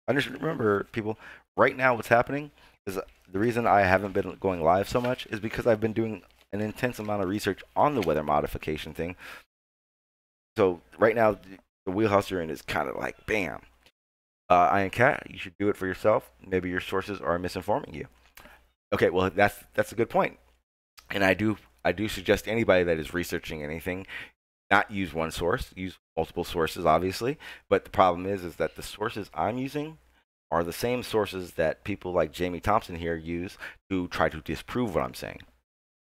Remember, people, right now what's happening is the reason I haven't been going live so much is because I've been doing an intense amount of research on the weather modification thing. So right now, the wheelhouse you're in is kind of like, bam. Iron Cat, you should do it for yourself. Maybe your sources are misinforming you. Okay, well, that's a good point. And I do suggest anybody that is researching anything, not use one source, use multiple sources, obviously. But the problem is that the sources I'm using are the same sources that people like Jamie Thompson here use to try to disprove what I'm saying.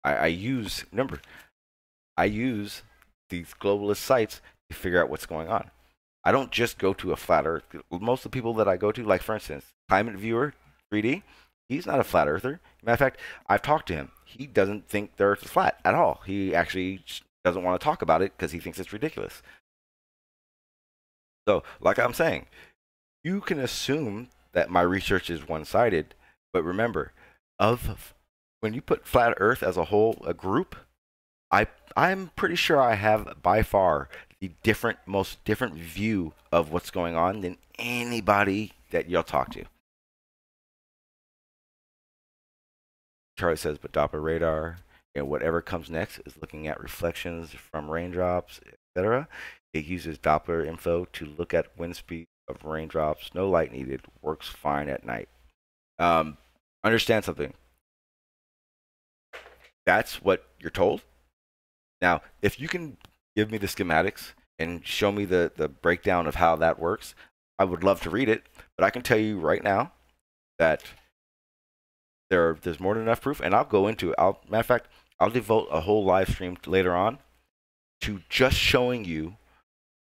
I use these globalist sites to figure out what's going on. I don't just go to a flat earth. Most of the people that I go to, like for instance, Climate Viewer 3D, he's not a flat earther. Matter of fact, I've talked to him. He doesn't think the earth is flat at all. He actually doesn't want to talk about it because he thinks it's ridiculous. So, like I'm saying, you can assume that my research is one-sided, but remember, when you put flat earth as a whole, a group, I'm pretty sure I have by far the most different view of what's going on than anybody that you'll talk to. Charlie says, but Doppler radar and whatever comes next is looking at reflections from raindrops, etc. It uses Doppler info to look at wind speed of raindrops. No light needed. Works fine at night. Understand something. That's what you're told. Now, if you can give me the schematics and show me the breakdown of how that works, I would love to read it. But I can tell you right now that there's more than enough proof, and I'll go into it. Matter of fact, I'll devote a whole live stream later on to just showing you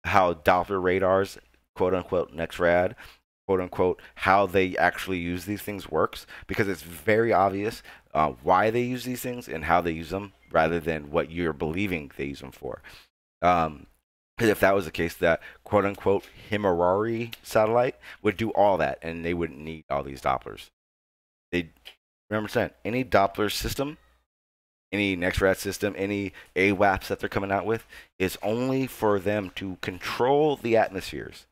how Doppler radars, quote unquote, NEXRAD, quote unquote, how they actually use these things works, because it's very obvious why they use these things and how they use them, rather than what you're believing they use them for. Because if that was the case, that quote unquote Himawari satellite would do all that, and they wouldn't need all these Dopplers. They remember saying any Doppler system, any NEXRAD system, any AWAPs that they're coming out with is only for them to control the atmospheres.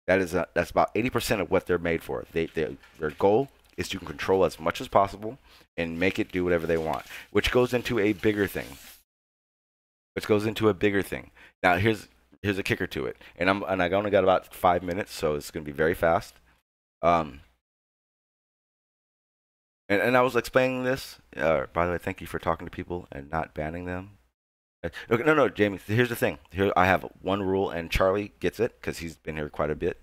That's about 80% of what they're made for. Their goal is to control as much as possible and make it do whatever they want, which goes into a bigger thing. Now here's a kicker to it, and I only got about 5 minutes, so it's going to be very fast. And I was explaining this. By the way, thank you for talking to people and not banning them. Okay, no, Jamie. Here's the thing. Here I have one rule, and Charlie gets it because he's been here quite a bit.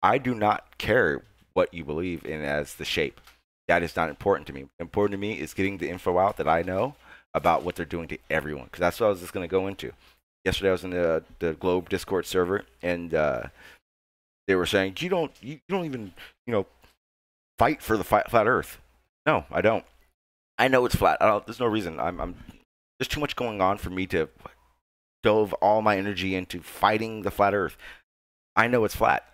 I do not care what you believe in as the shape. That is not important to me. Important to me is getting the info out that I know about what they're doing to everyone, because that's what I was just going to go into. Yesterday I was in the Globe Discord server, and they were saying you don't even fight for the flat Earth. No, I don't. I know it's flat. There's no reason. There's too much going on for me to dove all my energy into fighting the flat Earth. I know it's flat.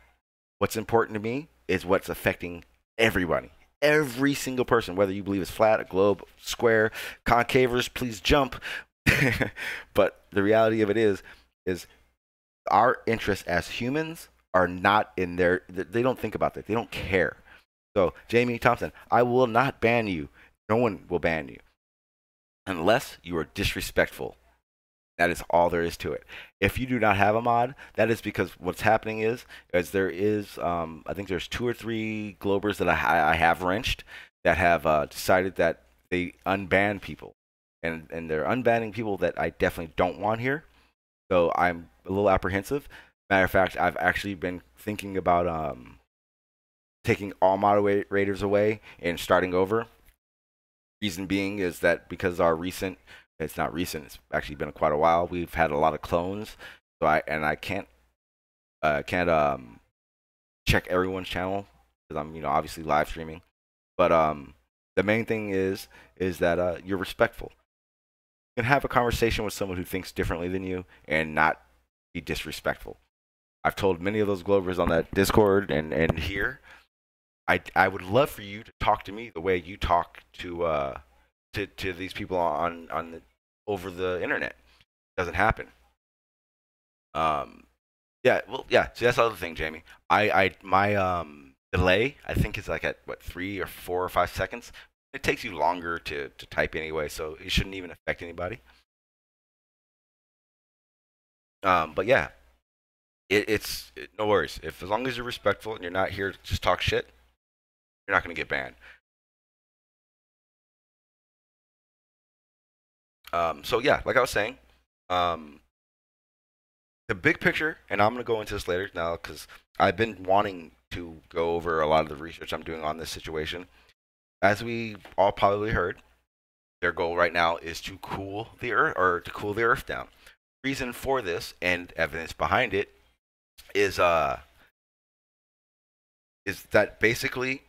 What's important to me is what's affecting everybody. Every single person, whether you believe it's flat, a globe, square, concavers, please jump. But the reality of it is our interests as humans are not in there. They don't think about that. They don't care. So, Jamie Thompson, I will not ban you. No one will ban you unless you are disrespectful. That is all there is to it. If you do not have a mod, that is because what's happening is there is, I think there's 2 or 3 Globers that I have wrenched that have decided that they unban people. And they're unbanning people that I definitely don't want here. So I'm a little apprehensive. Matter of fact, I've actually been thinking about taking all moderators away and starting over. Reason being is that because it's not recent, it's actually been quite a while, we've had a lot of clones. So I can't check everyone's channel because I'm obviously live streaming. But the main thing is that you're respectful. You can have a conversation with someone who thinks differently than you and not be disrespectful. I've told many of those Glovers on that Discord and here, I would love for you to talk to me the way you talk to these people over the internet. It doesn't happen. Yeah, well, yeah. So that's the other thing, Jamie. My delay, I think, is like at what 3 or 4 or 5 seconds. It takes you longer to type anyway, so it shouldn't even affect anybody. But yeah, it's no worries. As long as you're respectful and you're not here to just talk shit, you're not gonna get banned. So yeah, like I was saying, the big picture, and I'm gonna go into this later now because I've been wanting to go over a lot of the research I'm doing on this situation. As we all probably heard, their goal right now is to cool the Earth, or to cool the Earth down. Reason for this and evidence behind it is that basically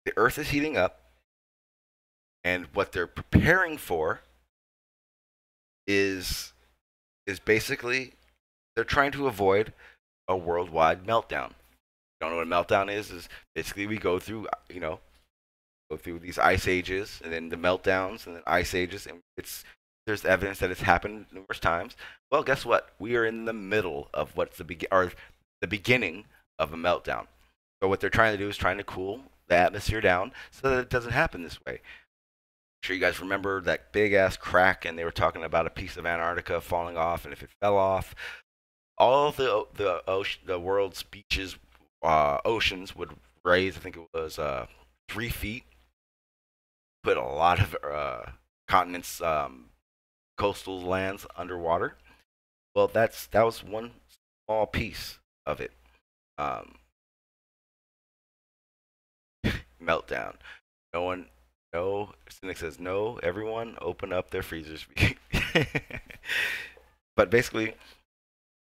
the Earth is heating up, and what they're preparing for is basically they're trying to avoid a worldwide meltdown. Don't know what a meltdown is basically we go through these ice ages and then the meltdowns and then ice ages, and there's evidence that it's happened numerous times. Well, guess what? We are in the middle of the beginning of a meltdown. So what they're trying to do is trying to cool the atmosphere down so that it doesn't happen this way. I'm sure you guys remember that big ass crack, and they were talking about a piece of Antarctica falling off, and if it fell off, all the world's beaches, oceans would raise. I think it was 3 feet. Put a lot of continents, coastal lands underwater. Well, that was one small piece of it. Meltdown. Cynic says no. Everyone, open up their freezers. But basically,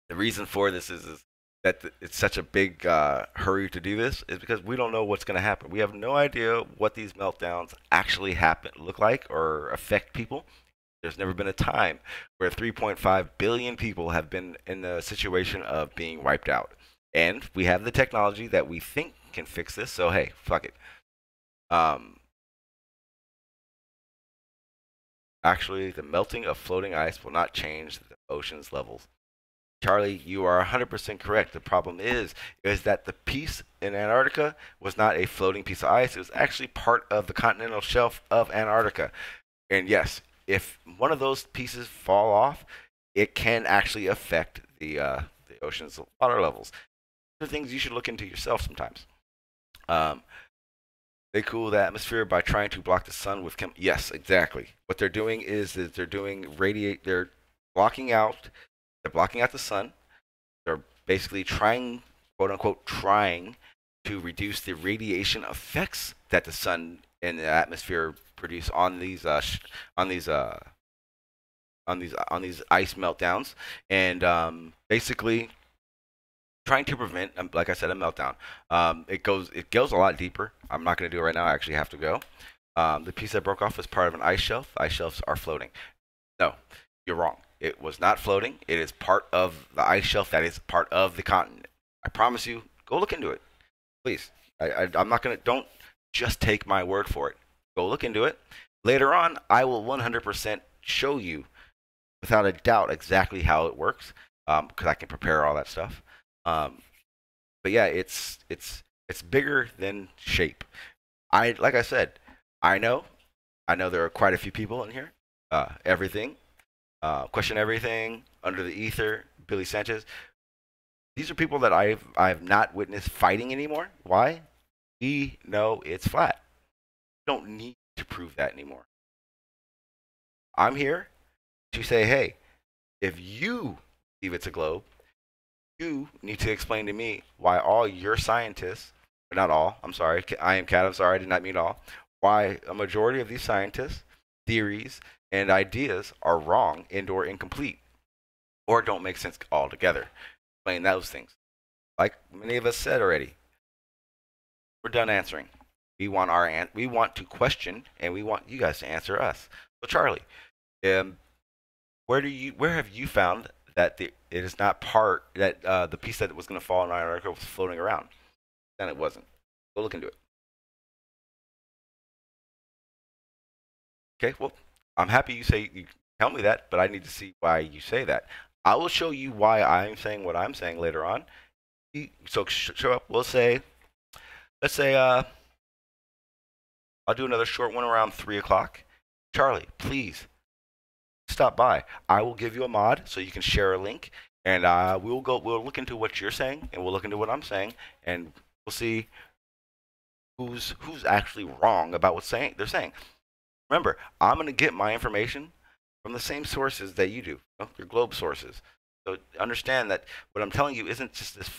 the reason for this is that it's such a big hurry to do this is because we don't know what's going to happen. We have no idea what these meltdowns actually look like or affect people. There's never been a time where 3.5 billion people have been in the situation of being wiped out. And we have the technology that we think can fix this, so hey, fuck it. Actually, the melting of floating ice will not change the ocean's levels. Charlie, you are 100% correct. The problem is that the piece in Antarctica was not a floating piece of ice. It was actually part of the continental shelf of Antarctica. And yes, if one of those pieces fall off, it can actually affect the ocean's water levels. These are things you should look into yourself sometimes. They cool the atmosphere by trying to block the sun with yes, exactly. What they're doing is they're blocking out the sun. They're basically trying, quote unquote, trying to reduce the radiation effects that the sun and the atmosphere produce on these ice meltdowns, and basically trying to prevent, like I said, a meltdown. It goes a lot deeper. I'm not going to do it right now. I actually have to go. The piece that broke off was part of an ice shelf. Ice shelves are floating. No, you're wrong. It was not floating. It is part of the ice shelf that is part of the continent. I promise you, go look into it. Please. I'm not going to, don't just take my word for it. Go look into it. Later on, I will 100% show you, without a doubt, exactly how it works, because I can prepare all that stuff. But yeah, it's bigger than shape. Like I said, I know there are quite a few people in here. Everything, Question Everything, Under the Ether, Billy Sanchez. These are people that I've not witnessed fighting anymore. Why? We know it's flat. We don't need to prove that anymore. I'm here to say, hey, if you believe it's a globe, you need to explain to me why all your scientists, or not all, I'm sorry, I am Cat, I'm sorry, I did not mean all, why a majority of these scientists, theories, and ideas are wrong and or incomplete, or don't make sense altogether. Explain those things. Like many of us said already, we're done answering. We want to question, and we want you guys to answer us. So Charlie, where have you found that it is not part that the piece that was going to fall in Antarctica was floating around? Then it wasn't. Go look into it. Okay, well, I'm happy you tell me that, but I need to see why you say that. I will show you why I'm saying what I'm saying later on. So show up. Let's say I'll do another short one around 3 o'clock. Charlie, please stop by. I will give you a mod so you can share a link, and we'll look into what you're saying, and we'll look into what I'm saying, and we'll see who's actually wrong about what they're saying. Remember, I'm going to get my information from the same sources that you do, your globe sources. So understand that what I'm telling you isn't just this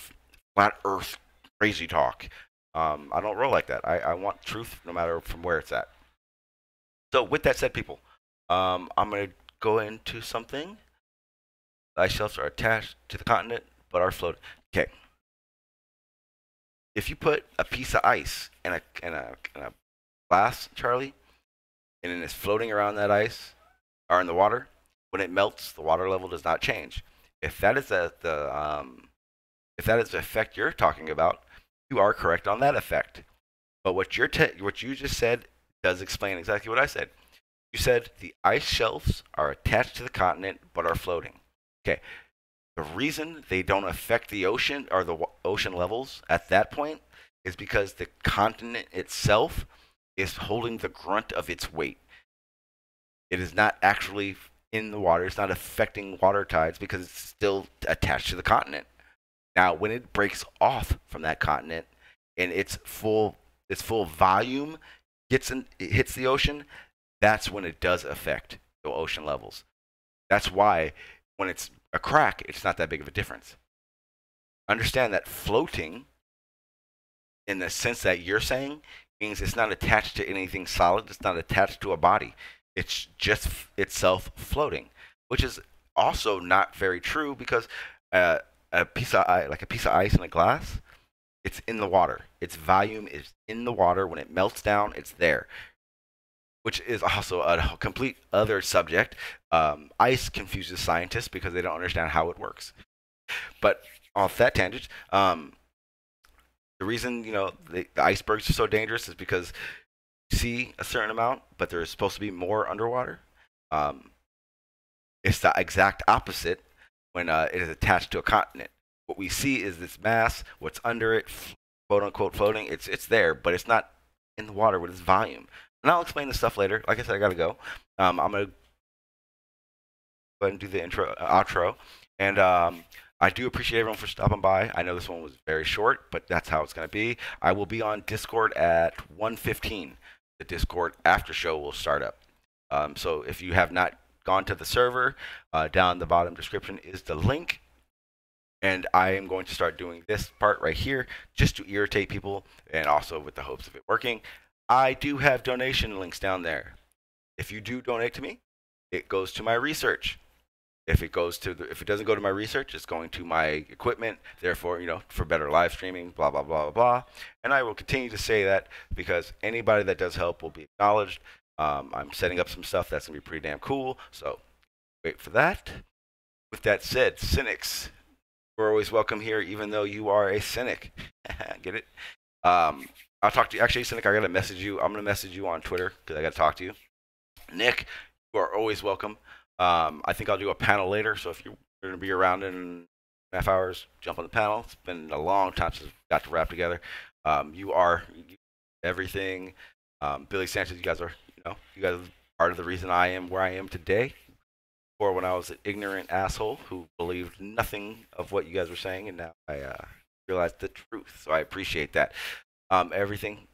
flat Earth crazy talk. I don't roll like that. I want truth no matter from where it's at. So with that said, people, I'm going to go into something. The ice shelves are attached to the continent, but are floating. Okay. If you put a piece of ice in a glass, Charlie, and then it's floating around that ice or in the water, when it melts, the water level does not change. If that is the effect you're talking about, you are correct on that effect. But what you just said does explain exactly what I said. You said the ice shelves are attached to the continent but are floating. Okay. The reason they don't affect the ocean or the ocean levels at that point is because the continent itself is holding the grunt of its weight. It is not actually in the water. It's not affecting water tides because it's still attached to the continent. Now, when it breaks off from that continent and its full volume hits the ocean, that's when it does affect the ocean levels. That's why when it's a crack, it's not that big of a difference. Understand that floating, in the sense that you're saying, means it's not attached to anything solid. It's not attached to a body. It's just itself floating, which is also not very true because a piece of ice in a glass, it's in the water. Its volume is in the water. When it melts down, it's there, which is also a complete other subject. Ice confuses scientists because they don't understand how it works. But off that tangent, the reason the icebergs are so dangerous is because you see a certain amount, but there's supposed to be more underwater. It's the exact opposite when it is attached to a continent. What we see is this mass, what's under it, quote unquote floating. It's there, but it's not in the water with its volume. And I'll explain this stuff later. Like I said, I gotta go. I'm gonna go ahead and do the outro, and I do appreciate everyone for stopping by. I know this one was very short, but that's how it's gonna be. I will be on Discord at 1:15. The Discord after show will start up. So if you have not gone to the server, down the bottom description is the link. And I am going to start doing this part right here just to irritate people and also with the hopes of it working. I do have donation links down there. If you do donate to me, it goes to my research. If it doesn't go to my research, it's going to my equipment. Therefore, for better live streaming, blah blah blah blah blah. And I will continue to say that because anybody that does help will be acknowledged. I'm setting up some stuff that's gonna be pretty damn cool. So wait for that. With that said, cynics, you're always welcome here, even though you are a cynic. Get it? I'll talk to you. Actually, cynic, I gotta message you. I'm gonna message you on Twitter because I gotta talk to you. Nick, you are always welcome. I think I'll do a panel later, so if you're going to be around in half hours, jump on the panel. It's been a long time since we got to rap together. You are everything. Billy Sanchez, you guys are part of the reason I am where I am today. Or when I was an ignorant asshole who believed nothing of what you guys were saying, and now I realized the truth. So I appreciate that. Everything,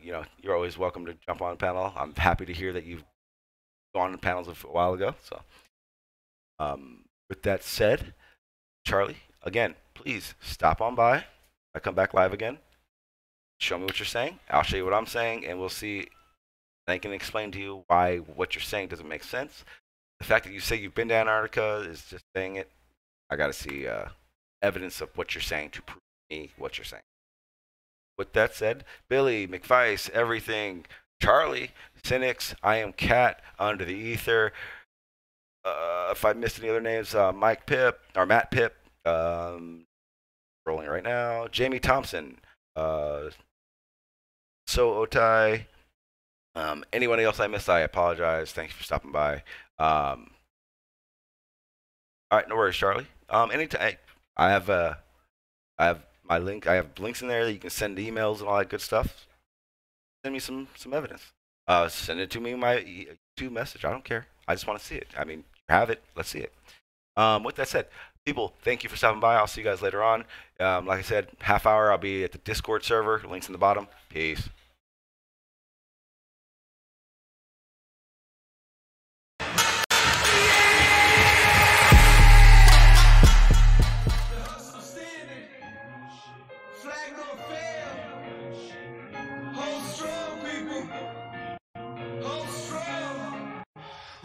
you're always welcome to jump on the panel. I'm happy to hear that you've gone on panels a while ago. So with that said, Charlie, again, please stop on by. I come back live again. Show me what you're saying. I'll show you what I'm saying, and we'll see. And I can explain to you why what you're saying doesn't make sense. The fact that you say you've been to Antarctica is just saying it. I got to see evidence of what you're saying to prove to me what you're saying. With that said, Billy, McVice, everything, Charlie, Cynics, I am Cat, Under the Ether. If I missed any other names, Mike Pip, or Matt Pip, rolling right now. Jamie Thompson, So Otai. Anyone else I missed, I apologize. Thank you for stopping by. All right, no worries, Charlie. Anytime I have my link. I have links in there that you can send emails and all that good stuff. Send me some evidence. Send it to me in my YouTube message. I don't care. I just want to see it. I mean, you have it. Let's see it. With that said, people, thank you for stopping by. I'll see you guys later on. Like I said, half hour. I'll be at the Discord server. Links in the bottom. Peace.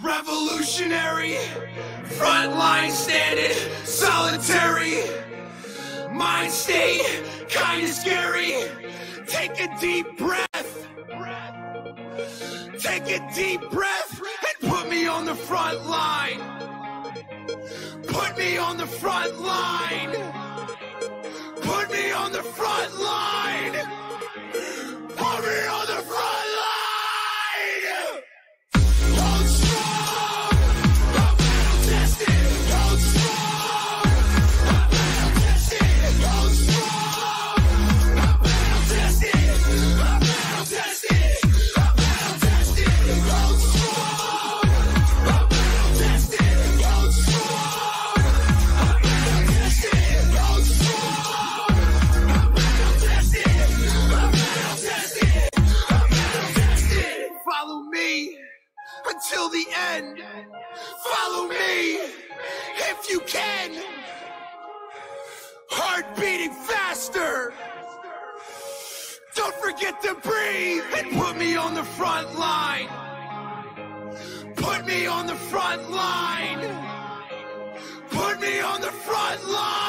Revolutionary, frontline standing, solitary, mind state, kinda scary. Take a deep breath. Take a deep breath and put me on the front line. Put me on the front line. Put me on the front line. Put me on the front line. Until the end, follow me if you can. Heart beating faster. Don't forget to breathe and put me on the front line. Put me on the front line. Put me on the front line.